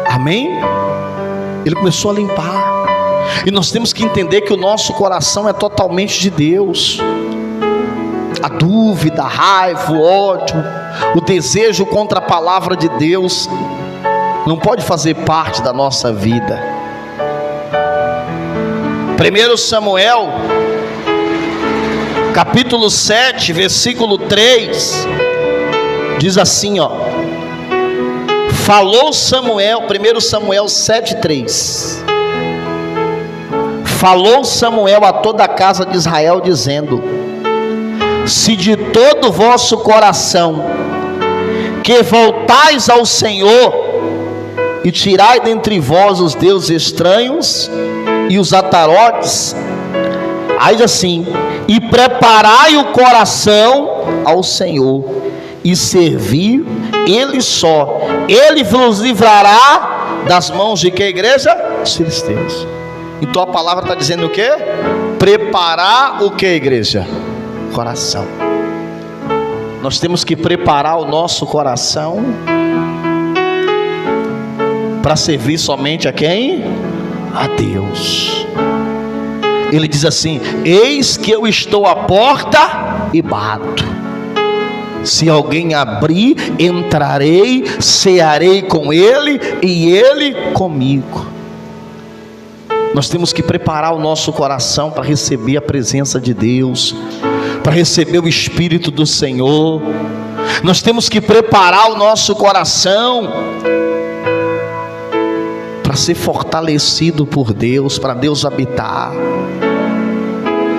Amém? Ele começou a limpar. E nós temos que entender que o nosso coração é totalmente de Deus. A dúvida, a raiva, o ódio, o desejo contra a palavra de Deus não pode fazer parte da nossa vida. 1 Samuel capítulo 7, versículo 3 diz assim, ó: falou Samuel, 1 Samuel 7:3. Falou Samuel a toda a casa de Israel, dizendo: se de todo o vosso coração que voltais ao Senhor, e tirai dentre vós os deuses estranhos e os atarotes, aí diz assim: e preparai o coração ao Senhor, e servir Ele só, Ele vos livrará das mãos de que, igreja? Os filisteus. Então a palavra está dizendo o que? Preparar o que, igreja? Coração. Nós temos que preparar o nosso coração para servir somente a quem? A Deus. Ele diz assim: eis que eu estou à porta e bato. Se alguém abrir, entrarei, cearei com ele e ele comigo. Nós temos que preparar o nosso coração para receber a presença de Deus, para receber o Espírito do Senhor. Nós temos que preparar o nosso coração para ser fortalecido por Deus, para Deus habitar.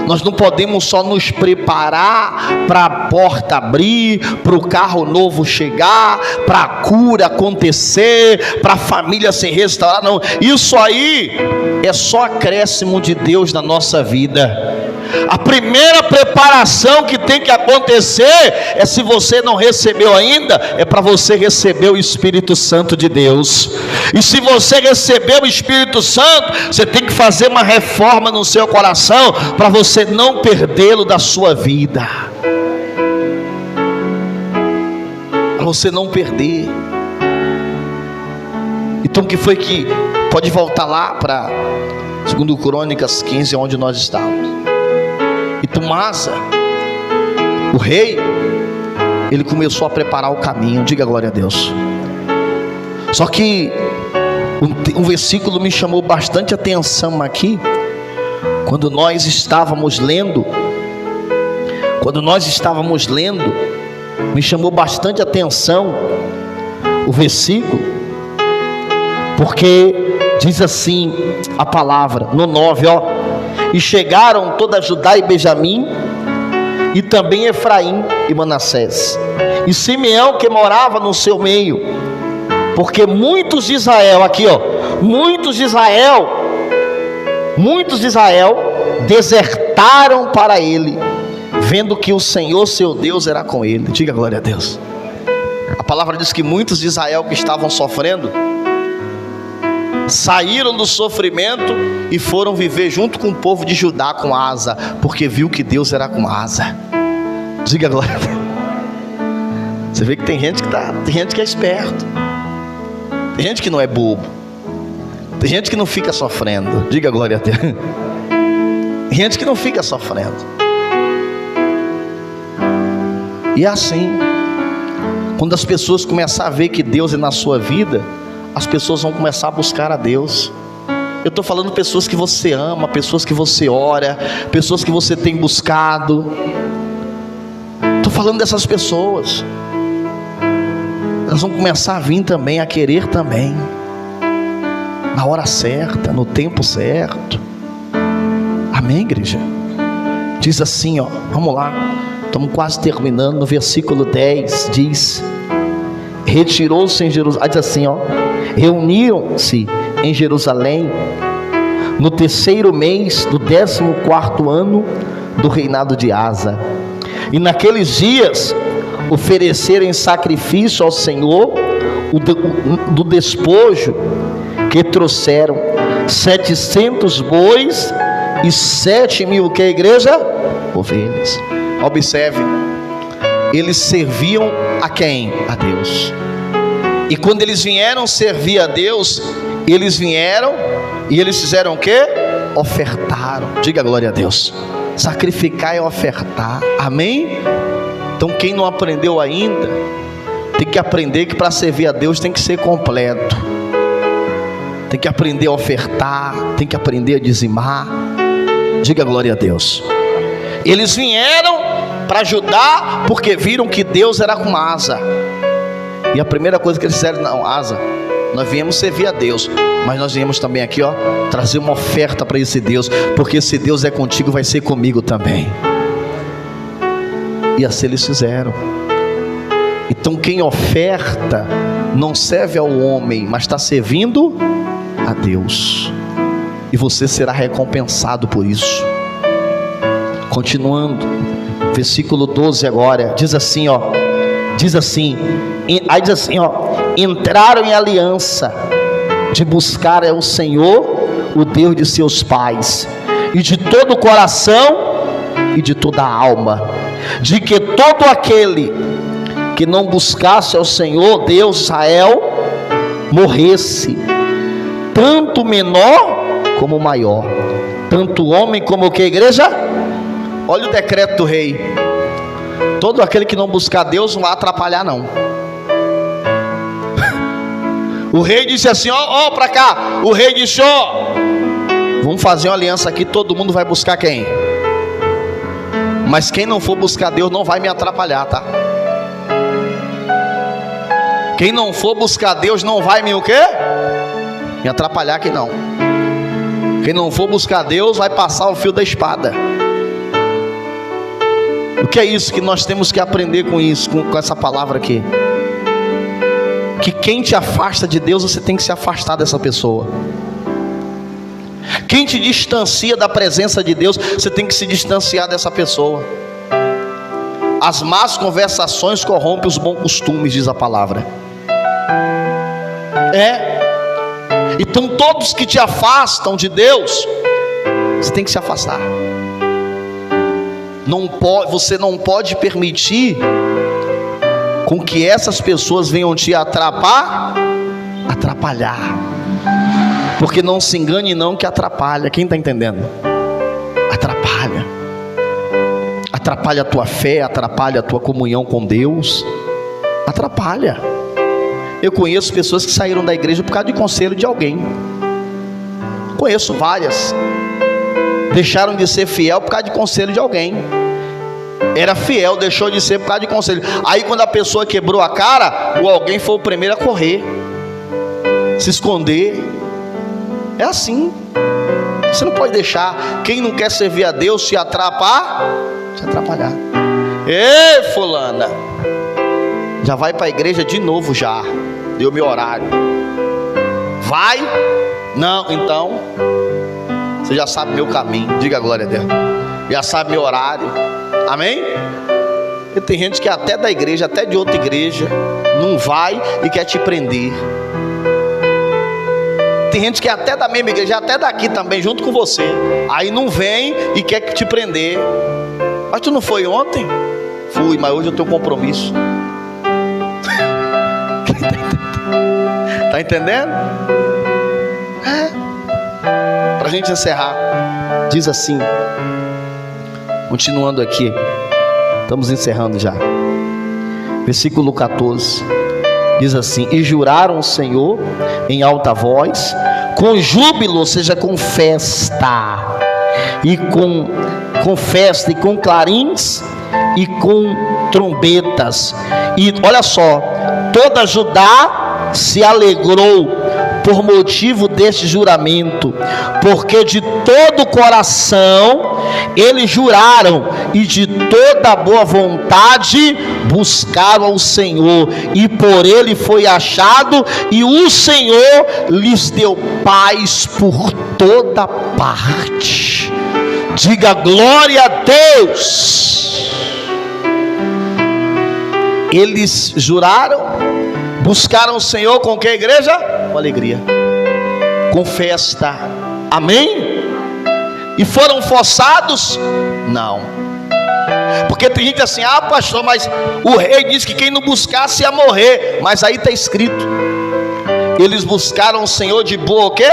Nós não podemos só nos preparar para a porta abrir, para o carro novo chegar, para a cura acontecer, para a família se restaurar. Não, isso aí é só acréscimo de Deus na nossa vida. A primeira preparação que tem que acontecer é, se você não recebeu ainda, é para você receber o Espírito Santo de Deus. E se você receber o Espírito Santo, você tem que fazer uma reforma no seu coração, para você não perdê-lo da sua vida, para você não perder. Então o que foi que, pode voltar lá para 2 Crônicas 15, onde nós estávamos. E Tomasa, o rei, ele começou a preparar o caminho. Diga glória a Deus. Só que um versículo me chamou bastante atenção aqui, quando nós estávamos lendo, me chamou bastante atenção o versículo, porque diz assim a palavra, no 9, ó: e chegaram toda Judá e Benjamim, e também Efraim e Manassés, e Simeão, que morava no seu meio, porque muitos de Israel, aqui ó, muitos de Israel desertaram para ele, vendo que o Senhor seu Deus era com ele. Diga glória a Deus. A palavra diz que muitos de Israel que estavam sofrendo saíram do sofrimento e foram viver junto com o povo de Judá com Asa, porque viu que Deus era com Asa. Diga glória a Deus. Você vê que tem gente que é esperto, tem gente que não é bobo, tem gente que não fica sofrendo. Diga glória a Deus. Tem gente que não fica sofrendo. E é assim, quando as pessoas começarem a ver que Deus é na sua vida, as pessoas vão começar a buscar a Deus. Eu estou falando de pessoas que você ama, pessoas que você ora, pessoas que você tem buscado. Estou falando dessas pessoas. Elas vão começar a vir também, a querer também, na hora certa, no tempo certo. Amém, igreja? Diz assim, ó, vamos lá, estamos quase terminando. No versículo 10 diz: retirou-se em Jerusalém, diz assim, ó: reuniram-se em Jerusalém no 3º mês do 14º ano do reinado de Asa, e naqueles dias ofereceram em sacrifício ao Senhor do despojo que trouxeram 700 bois e 7.000, que é a igreja? Ovelhas. Observe, eles serviam a quem? A Deus. E quando eles vieram servir a Deus, eles vieram e eles fizeram o quê? Ofertaram. Diga glória a Deus. Sacrificar é ofertar. Amém? Então quem não aprendeu ainda, tem que aprender que para servir a Deus tem que ser completo. Tem que aprender a ofertar, tem que aprender a dizimar. Diga glória a Deus. Eles vieram para ajudar porque viram que Deus era com Asa. E a primeira coisa que eles disseram: não, Asa, nós viemos servir a Deus, mas nós viemos também aqui, ó, trazer uma oferta para esse Deus, porque se Deus é contigo, vai ser comigo também. E assim eles fizeram. Então quem oferta não serve ao homem, mas está servindo a Deus, e você será recompensado por isso. Continuando, versículo 12 agora, diz assim, ó, aí diz assim, ó: entraram em aliança de buscar o Senhor, o Deus de seus pais, e de todo o coração e de toda a alma, de que todo aquele que não buscasse ao Senhor, Deus de Israel, morresse, tanto menor como maior, tanto homem como o que, igreja? Olha o decreto do rei: Todo aquele que não buscar Deus não vai atrapalhar não. O rei disse assim, ó para cá. O rei disse, vamos fazer uma aliança aqui, todo mundo vai buscar quem? Mas quem não for buscar Deus não vai me atrapalhar, tá? Quem não for buscar Deus não vai me o quê? Me atrapalhar aqui não. Quem não for buscar Deus vai passar o fio da espada. O que é isso que nós temos que aprender com isso, com essa palavra aqui? Que quem te afasta de Deus, você tem que se afastar dessa pessoa. Quem te distancia da presença de Deus, você tem que se distanciar dessa pessoa. As más conversações corrompem os bons costumes, diz a palavra. Então todos que te afastam de Deus, você tem que se afastar. Você não pode permitir com que essas pessoas venham te atrapalhar. Porque não se engane não que atrapalha. Quem está entendendo? Atrapalha a tua fé, atrapalha a tua comunhão com Deus. Atrapalha. Eu conheço pessoas que saíram da igreja por causa de conselho de alguém. Conheço várias. Deixaram de ser fiel por causa de conselho de alguém. Era fiel, deixou de ser por causa de conselho. Aí quando a pessoa quebrou a cara, o alguém foi o primeiro a correr, se esconder. É assim. Você não pode deixar quem não quer servir a Deus se atrapalhar. Ei, fulana, já vai para a igreja de novo já. Deu meu horário. Vai? Não, então você já sabe meu caminho. Diga glória a Deus. Já sabe meu horário. Amém? E tem gente que até da igreja, até de outra igreja, não vai e quer te prender. Tem gente que até da mesma igreja, até daqui também, junto com você, aí não vem e quer te prender. Mas tu não foi ontem? Fui, mas hoje eu tenho compromisso. Tá entendendo? Pra gente encerrar, diz assim, continuando aqui, estamos encerrando já. Versículo 14 diz assim: e juraram o Senhor em alta voz, com júbilo, ou seja, com festa, e com festa, e com clarins, e com trombetas. E olha só, toda Judá se alegrou por motivo deste juramento, porque de todo o coração eles juraram, e de toda boa vontade buscaram ao Senhor, e por ele foi achado, e o Senhor lhes deu paz por toda parte. Diga glória a Deus. Eles juraram, buscaram o Senhor com que, igreja? Com alegria, com festa. Amém? E foram forçados? Não. Porque tem gente assim: ah, pastor, mas o rei disse que quem não buscasse ia morrer. Mas aí está escrito: eles buscaram o Senhor de boa o quê?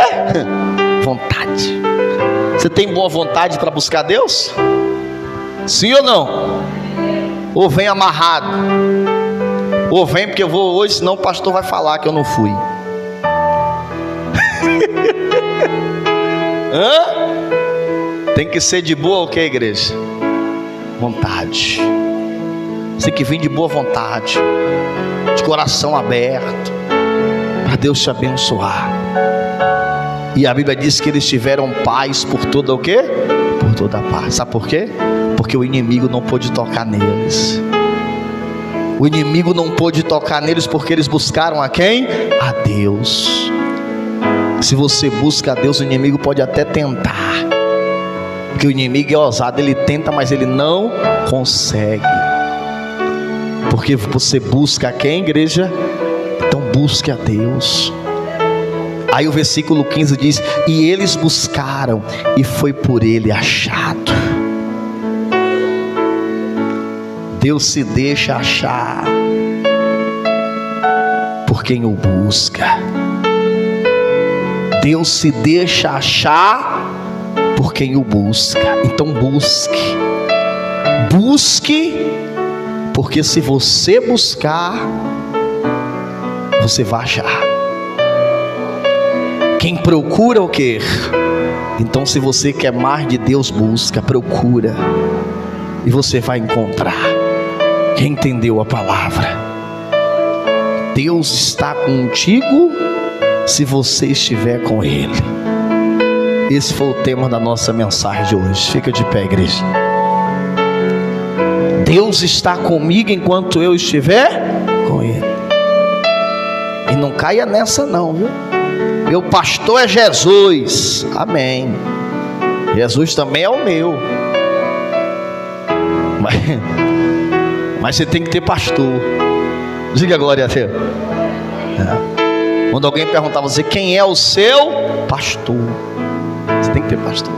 Vontade. Você tem boa vontade para buscar Deus? Sim ou não? Ou vem amarrado? Ou vem porque eu vou hoje, senão o pastor vai falar que eu não fui. Tem que ser de boa o que, igreja? Vontade. Você que vem de boa vontade, de coração aberto, para Deus te abençoar. E a Bíblia diz que eles tiveram paz por toda o quê? Por toda a paz. Sabe por quê? Porque o inimigo não pôde tocar neles. O inimigo não pôde tocar neles porque eles buscaram a quem? A Deus. Se você busca a Deus, o inimigo pode até tentar, porque o inimigo é ousado, ele tenta, mas ele não consegue, porque você busca a quem, igreja? Então busque a Deus. Aí o versículo 15 diz: e eles buscaram, e foi por ele achado. Deus se deixa achar por quem o busca. Deus se deixa achar por quem o busca. Então busque Porque se você buscar, você vai achar. Quem procura o quê? Então se você quer mais de Deus, busca, procura, e você vai encontrar. Quem entendeu a palavra? Deus está contigo se você estiver com Ele. Esse foi o tema da nossa mensagem de hoje. Fica de pé, igreja. Deus está comigo enquanto eu estiver com Ele. E não caia nessa não, viu? Meu pastor é Jesus. Amém. Jesus também é o meu. Mas você tem que ter pastor. Diga glória a Deus. Quando alguém perguntar a você quem é o seu pastor, você tem que ter pastor.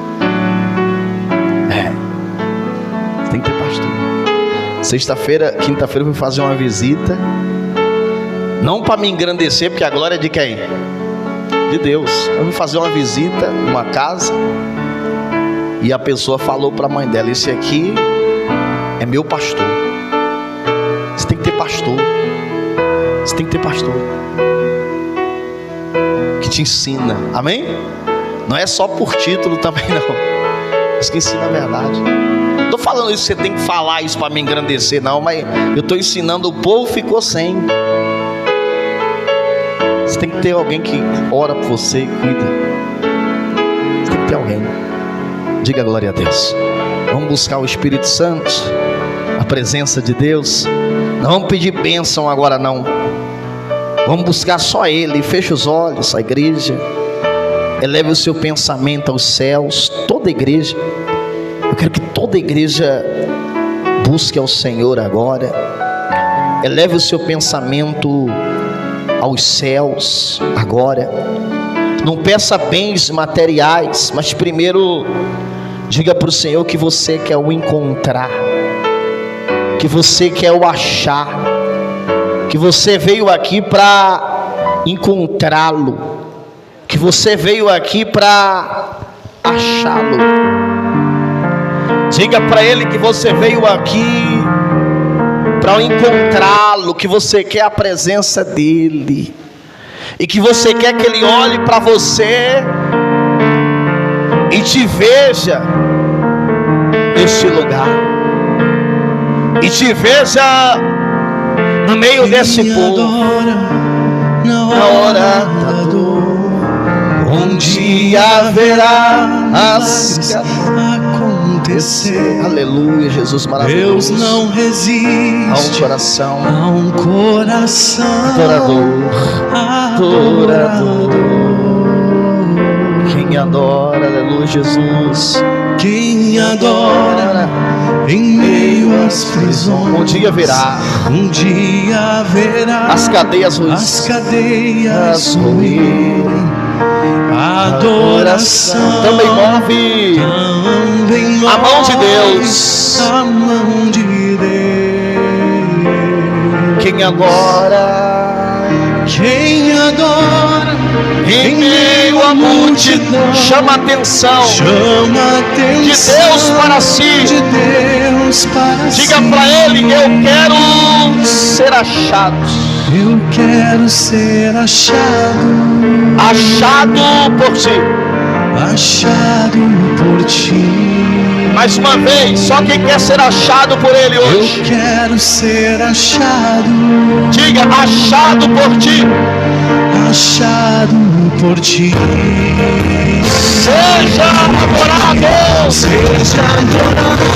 Você tem que ter pastor. Quinta-feira eu fui fazer uma visita. Não para me engrandecer, porque a glória é de quem? De Deus. Eu fui fazer uma visita numa casa, e a pessoa falou para a mãe dela: esse aqui é meu pastor. Você tem que ter pastor. Você tem que ter pastor que te ensina. Amém? Não é só por título também não, mas que ensina a verdade. Não estou falando isso, você tem que falar isso para me engrandecer não, mas eu estou ensinando. O povo ficou sem. Você tem que ter alguém que ora por você e cuida. Você tem que ter alguém. Diga glória a Deus. Vamos buscar o Espírito Santo, a presença de Deus. Não vamos pedir bênção agora não. Vamos buscar só Ele. Feche os olhos, a igreja. Eleve o seu pensamento aos céus. Toda a igreja. Eu quero que toda a igreja busque ao Senhor agora. Eleve o seu pensamento aos céus agora. Não peça bens materiais, mas primeiro diga para o Senhor que você quer o encontrar, que você quer o achar, que você veio aqui para encontrá-lo, que você veio aqui para achá-lo. Diga para Ele que você veio aqui para encontrá-lo, que você quer a presença dEle, e que você quer que Ele olhe para você e te veja neste lugar, e te veja no meio desse povo, na hora da dor, onde haverá as acontecer. Aleluia, Jesus maravilhoso. Deus não resiste a um coração adorador. Quem adora, aleluia, Jesus. Quem adora em meio às prisões, um dia virá as cadeias ruírem. Adoração também move a mão de Deus. A mão de Deus. Quem adora em meio à multidão, chama a atenção de Deus para si. Diga para Ele: eu quero ser achado. Eu quero ser achado por ti. Achado por ti. Mais uma vez, só quem quer ser achado por Ele hoje. Eu quero ser achado. Diga: achado por ti. Achado por ti. Seja adorado. Seja adorado.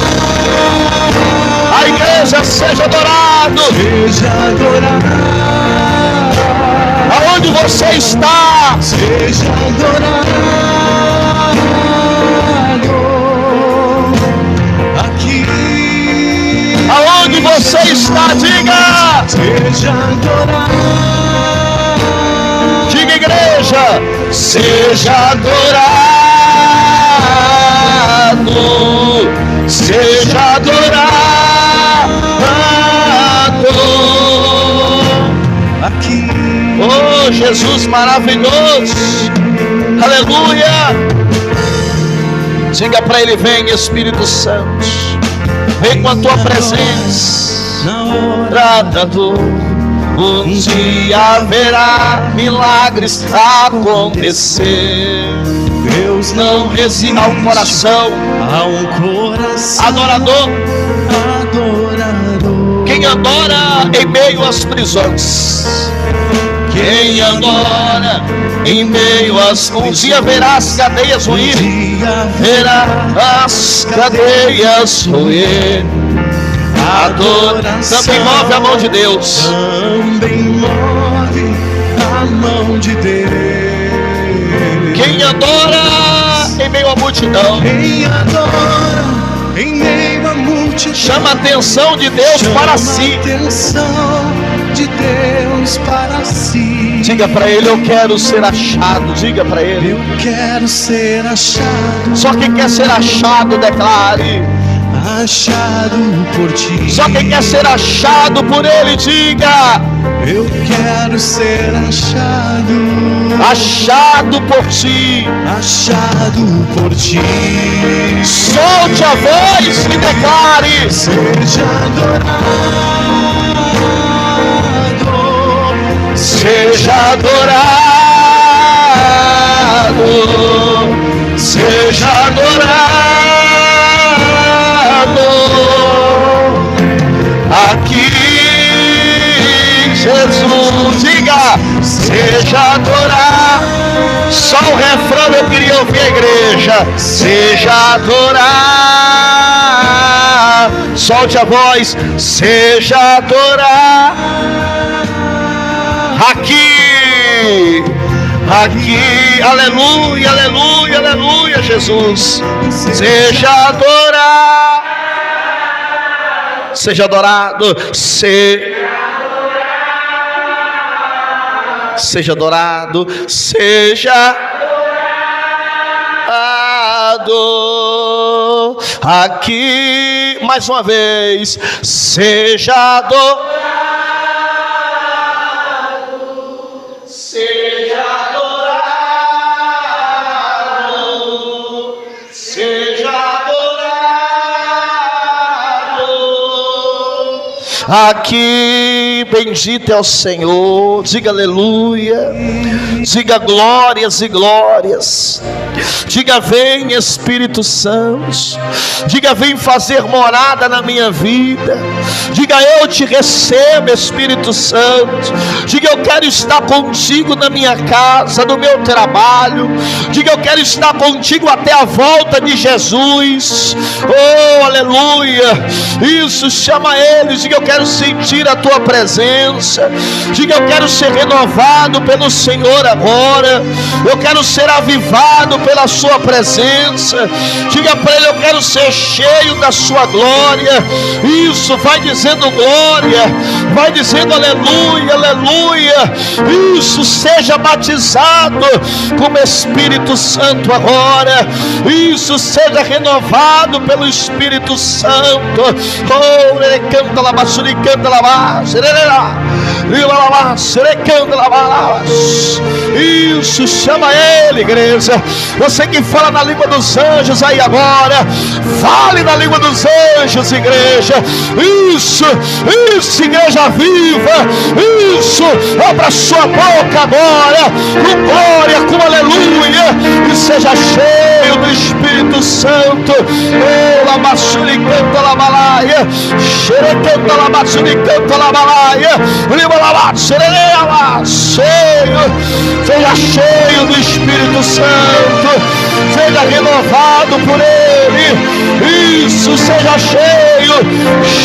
A igreja seja adorado. Seja adorado. Aonde você está, seja adorado. Aqui. Aonde você está, diga. Seja adorado. Diga, igreja, seja adorado. Seja adorado. Aqui. Oh, Jesus maravilhoso. Aleluia. Diga para Ele: vem, Espírito Santo. Vem com a tua presença. na hora da dor. Um dia haverá milagres acontecer. Deus não resiste a um coração adorador. Quem adora em meio às prisões. Quem adora em meio às prisões. Um dia verá as cadeias ruir. Verá as cadeias ruir. Também move a mão de Deus. Também move a mão de Deus. Quem adora em meio à multidão. Quem adora em meio à multidão. Chama a atenção de Deus para si. Atenção de Deus para si. Diga para ele: eu quero ser achado. Diga para ele: eu quero ser achado. Só quem quer ser achado, declare: achado por ti. Só quem quer ser achado por ele, diga: eu quero ser achado. Achado por ti. Achado por ti. Solte a voz e declare: seja adorado. Seja adorado. Seja adorado. Aqui, Jesus, diga: seja adorado. Só o refrão eu queria ouvir a igreja. Seja adorado. Solte a voz: seja adorado. Aqui, aqui, aleluia, aleluia, aleluia, Jesus. Seja adorado. Seja adorado. Seja adorado. Seja adorado. Aqui, mais uma vez. Seja adorado. Seja adorado. Seja adorado. Aqui, bendito é o Senhor. Diga aleluia. Diga glórias e glórias. Diga: vem Espírito Santo. Diga: vem fazer morada na minha vida. Diga: eu te recebo, Espírito Santo. Diga: eu quero estar contigo na minha casa, no meu trabalho. Diga: eu quero estar contigo até a volta de Jesus. Oh, aleluia. Isso, chama ele. Diga: eu quero sentir a tua presença. Diga: eu quero ser renovado pelo Senhor agora. Eu quero ser avivado pela sua presença. Diga para ele: eu quero ser cheio da sua glória. Isso, vai dizendo glória, vai dizendo aleluia, aleluia. Isso, seja batizado como Espírito Santo agora. Isso, seja renovado pelo Espírito Santo. Oh, ele canta lá, ele canta lá, isso, chama ele, igreja. Você que fala na língua dos anjos aí agora, fale na língua dos anjos, igreja. Isso, isso, igreja viva. Isso, abra sua boca agora, com glória, com aleluia, e seja cheio do Espírito Santo. Oh, labassuri canta la balaia, xere canta la bassuri canta la balaia, lima la bassuri la cheio. Seja cheio do Espírito Santo. Seja renovado por ele. Isso, seja cheio,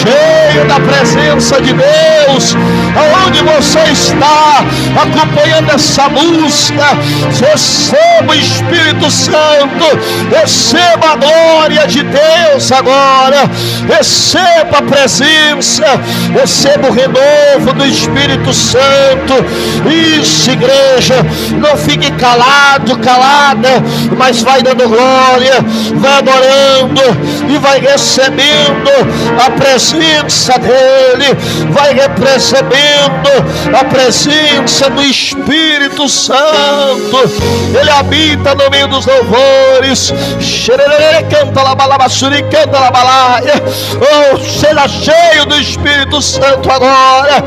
cheio da presença de Deus. Aonde você está acompanhando essa música, receba o Espírito Santo. Receba a glória de Deus agora. Receba a presença. Receba o renovo do Espírito Santo. Isso, igreja, não fique calado, calada, mas vai dando glória, vai adorando e vai recebendo a presença dele, vai recebendo a presença do Espírito Santo. Ele habita no meio dos louvores. Canta lá, balabassuri, canta lá, balaia. Oh, seja cheio do Espírito Santo agora,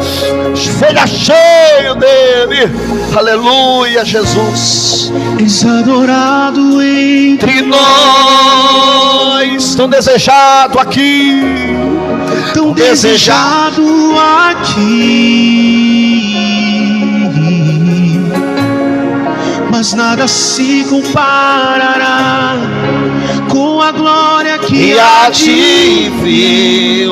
seja cheio dele. Aleluia, Jesus. És adorado entre nós, tão desejado aqui, tão desejado aqui, mas nada se comparará com a glória que há de vir.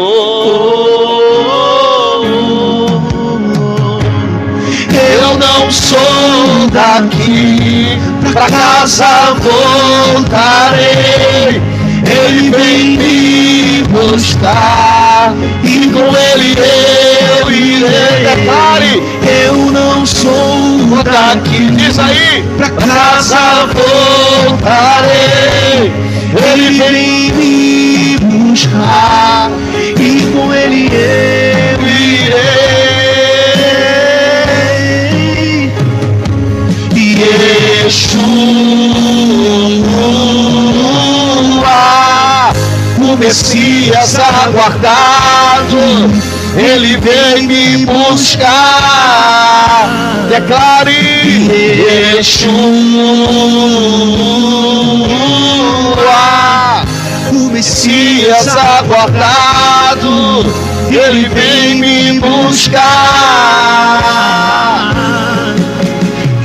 Eu não sou daqui, pra casa voltarei. Ele vem me buscar e com ele eu irei. Declare: eu não sou daqui, diz aí, pra casa voltarei. Ele vem me buscar e com ele eu irei. Yeshua, o Messias aguardado, ele vem me buscar. Declare: Yeshua, o Messias aguardado, ele vem me buscar.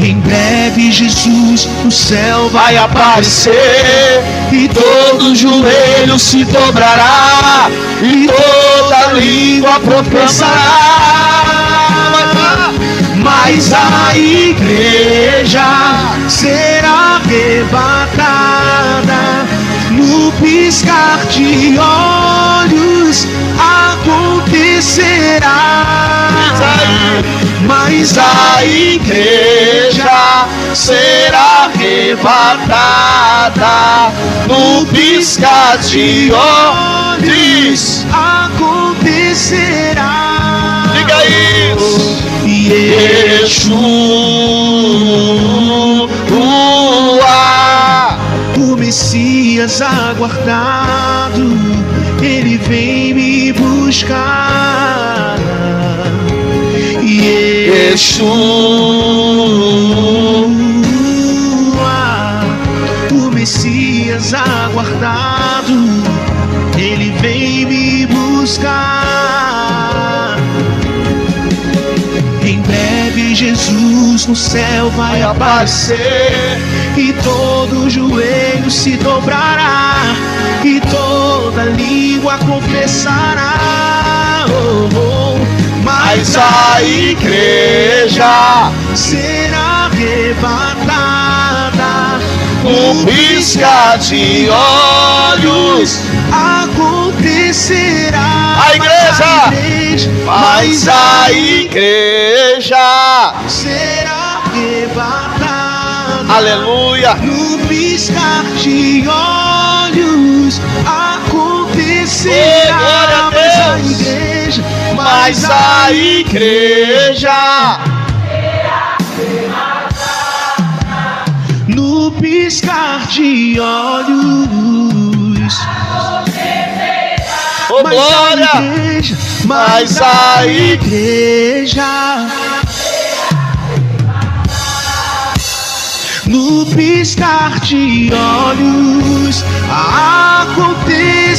Em breve Jesus no céu vai aparecer e todo joelho se dobrará e toda língua proclamará. Mas a igreja será arrebatada no piscar de olhos, acontecerá. Mas a igreja será arrebatada no piscar de olhos, acontecerá. Diga isso. Yeshua, o Messias aguardado, ele vem me buscar. Yeshua, o Messias aguardado, ele vem me buscar. Em breve Jesus no céu vai aparecer e todo joelho se dobrará e toda língua confessará. Mas a igreja será arrebatada no piscar de olhos, acontecerá. A igreja, mas a igreja será arrebatada. Aleluia. No piscar de olhos acontecerá. Glória a Deus. Mas a igreja no piscar de olhos. Oh, glória! Mas a igreja no piscar de olhos acontecerá.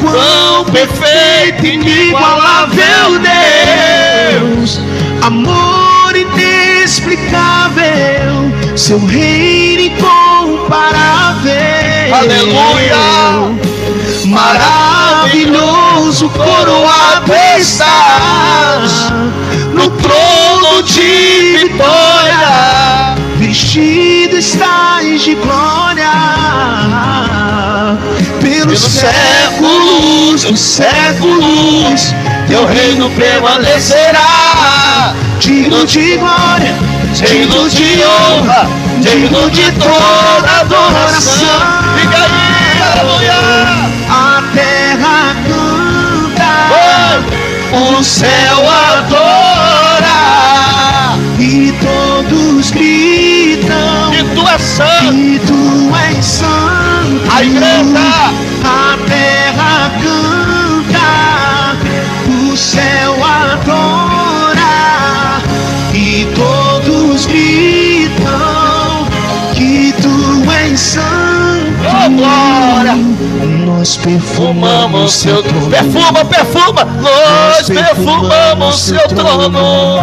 Quão perfeito e inigualável Deus, amor inexplicável, seu reino incomparável. Aleluia! Maravilhoso, coroado estás no trono de vitória, vestido estás de glória. Pelos séculos dos séculos, teu reino permanecerá, digno de glória, digno de honra, digno de toda adoração. Diga aí, aleluia. A terra canta, o céu adora, e todos gritam Que tu és santo. que tu és santo. A igreja. A terra canta, o céu adora, e todos gritam que tu és santo. Oh, glória. Nós perfumamos seu trono. Perfuma, perfuma. Nós perfumamos seu trono.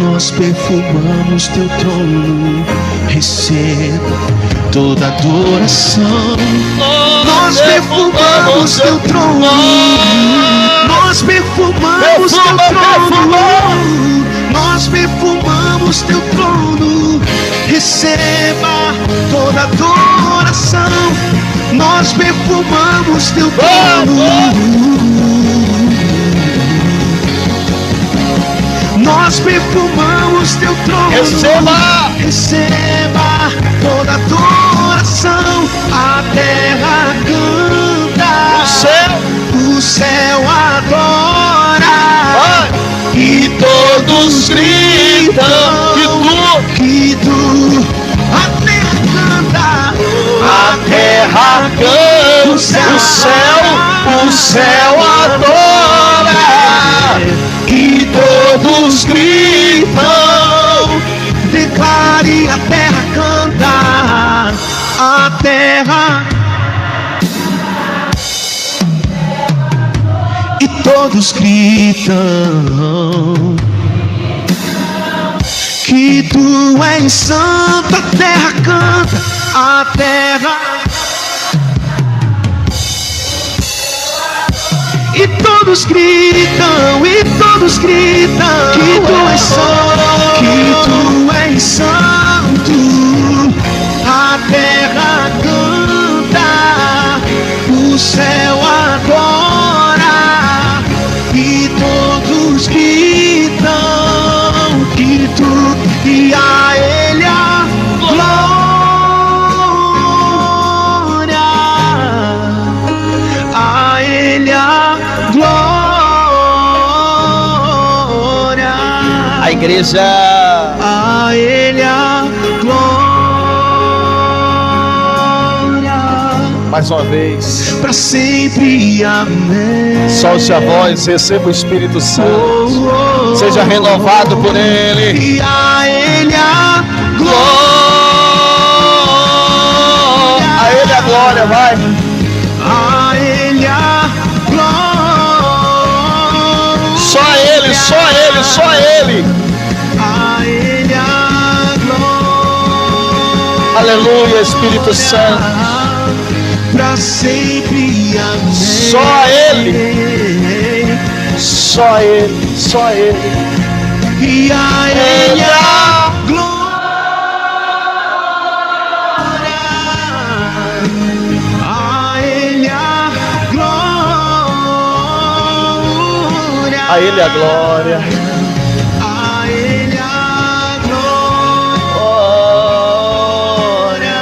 Nós perfumamos teu trono. Receba toda adoração. Nós perfumamos teu trono. Nós perfumamos teu trono. Nós perfumamos teu trono. Receba toda adoração. Nós perfumamos teu trono. Nós perfumamos teu trono. Receba toda adoração. A terra canta, o céu adora, E todos gritam que tu. A terra canta, a terra canta, o céu adora, e todos gritam. Declare: a terra canta, a terra. E todos gritam que tu és santo. A terra canta, a terra. E todos gritam que tu és santo, que tu és santo. A terra canta, o céu adora, e todos gritam que tu, e a ele a glória, a ele a glória. a igreja. A ele a glória. Mais uma vez, Para sempre, amém. solte a voz, receba o Espírito Santo, seja renovado por Ele. E a ele a glória. A Ele a glória, vai. A ele a glória. Só Ele, só Ele, só Ele. A ele a glória. Aleluia, Espírito Santo. Para sempre, amém. Só Ele, só Ele, só Ele. E a ele a glória. A ele a glória. A Ele a glória. A ele a glória.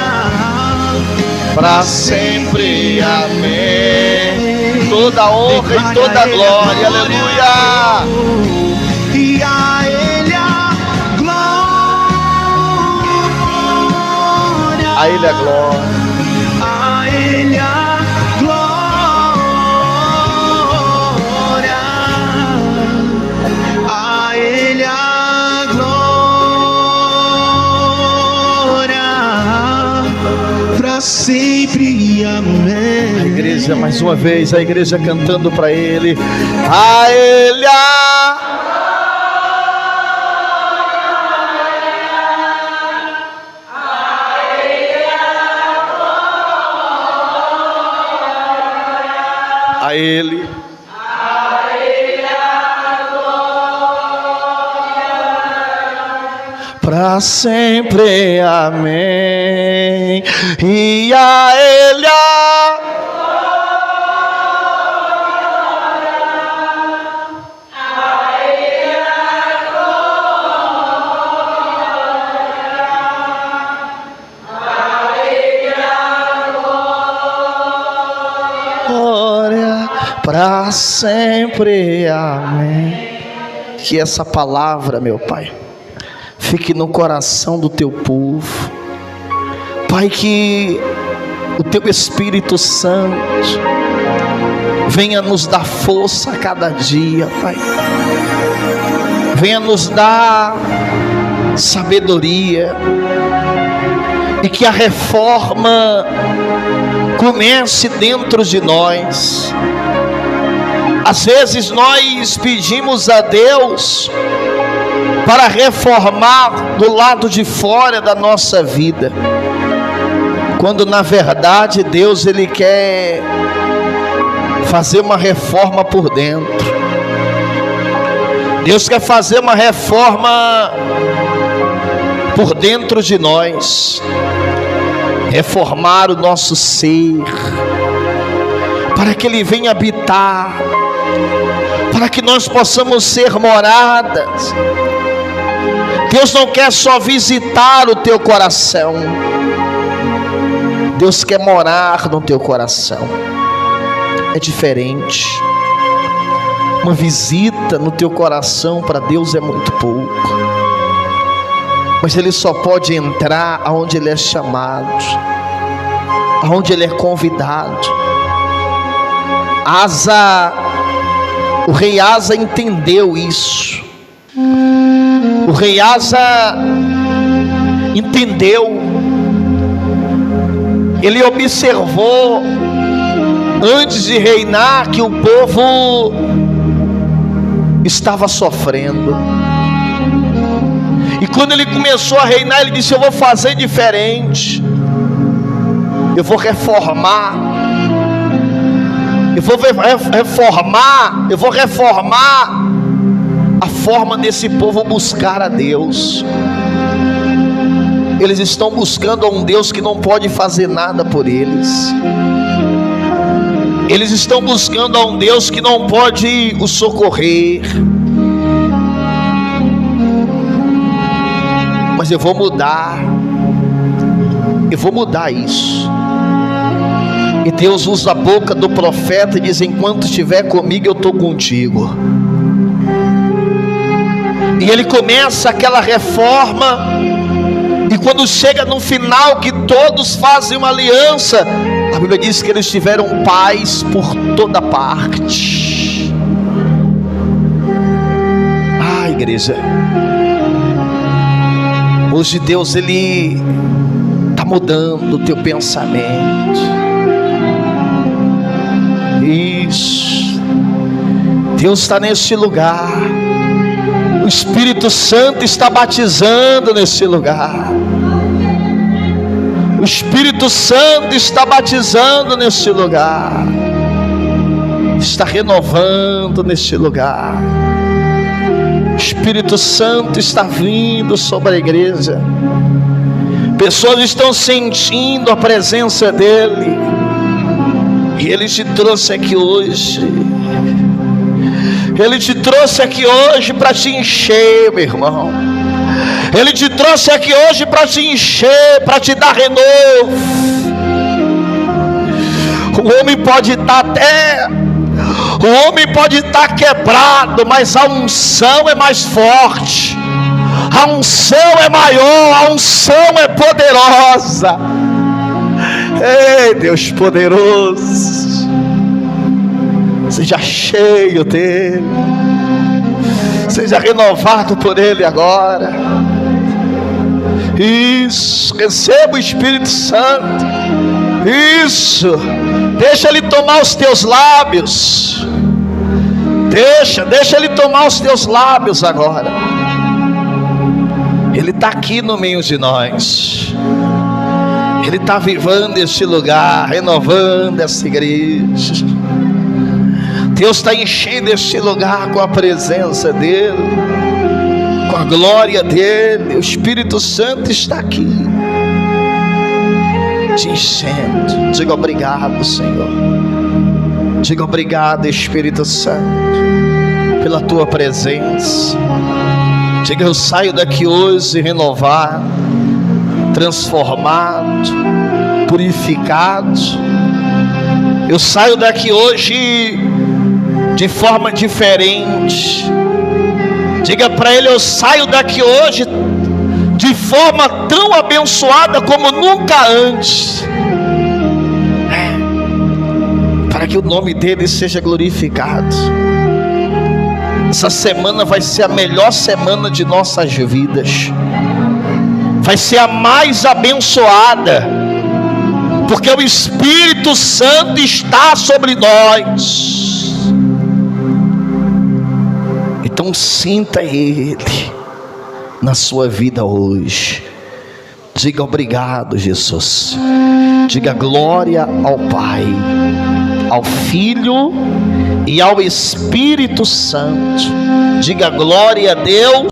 Para sempre, amém. Toda honra e toda glória, aleluia. E a ele a glória. A Ele a glória. A ele a glória. A ele a glória. Para sempre, amém. A igreja, mais uma vez, a igreja cantando para Ele. A Ele a... A Ele. Para sempre, amém. E a Ele a... para sempre. Amém. Que essa palavra, meu Pai, fique no coração do teu povo, Pai, que o teu Espírito Santo venha nos dar força a cada dia, Pai, venha nos dar sabedoria, e que a reforma comece dentro de nós. Às vezes nós pedimos a Deus para reformar do lado de fora da nossa vida, quando na verdade Deus, Ele quer fazer uma reforma por dentro. Deus quer fazer uma reforma por dentro de nós, reformar o nosso ser, para que Ele venha habitar, para que nós possamos ser moradas. Deus não quer só visitar o teu coração, Deus quer morar no teu coração. É diferente. Uma visita no teu coração para Deus é muito pouco, mas Ele só pode entrar aonde Ele é chamado, aonde Ele é convidado. O rei Asa entendeu isso. O rei Asa entendeu. Ele observou antes de reinar que o povo estava sofrendo. E quando ele começou a reinar, ele disse: eu vou fazer diferente. Eu vou reformar. Eu vou reformar a forma desse povo buscar a Deus. Eles estão buscando a um Deus que não pode fazer nada por eles. Eles estão buscando a um Deus que não pode os socorrer. Mas eu vou mudar isso. E Deus usa a boca do profeta e diz: enquanto estiver comigo, eu estou contigo. E ele começa aquela reforma, e quando chega no final, que todos fazem uma aliança, a Bíblia diz que eles tiveram paz por toda parte. Ah, igreja, hoje Deus, Ele está mudando o teu pensamento. Isso. Deus está nesse lugar. O Espírito Santo está batizando nesse lugar. O Espírito Santo está batizando nesse lugar. Está renovando nesse lugar. O Espírito Santo está vindo sobre a igreja. Pessoas estão sentindo a presença dEle. E Ele te trouxe aqui hoje. Ele te trouxe aqui hoje para te encher, meu irmão. Ele te trouxe aqui hoje para te encher, para te dar renovo. O homem pode estar quebrado, mas a unção é mais forte. A unção é maior, a unção é poderosa. Ei, Deus poderoso, seja cheio dEle, seja renovado por Ele agora. Isso, receba o Espírito Santo. Isso, deixa Ele tomar os teus lábios. Deixa Ele tomar os teus lábios agora. Ele está aqui no meio de nós. Ele está avivando este lugar, renovando essa igreja. Deus está enchendo este lugar com a presença dEle, com a glória dEle. O Espírito Santo está aqui, te enchendo. Diga obrigado, Senhor. Diga obrigado, Espírito Santo, pela tua presença. Diga: eu saio daqui hoje renovado, transformado, purificado. Eu saio daqui hoje de forma diferente. Diga para ele: eu saio daqui hoje de forma tão abençoada como nunca antes, para que o nome dele seja glorificado. Essa semana vai ser a melhor semana de nossas vidas, vai ser a mais abençoada, porque o Espírito Santo está sobre nós. Então sinta Ele na sua vida hoje. Diga: obrigado, Jesus. Diga glória ao Pai, ao Filho e ao Espírito Santo. Diga glória a Deus.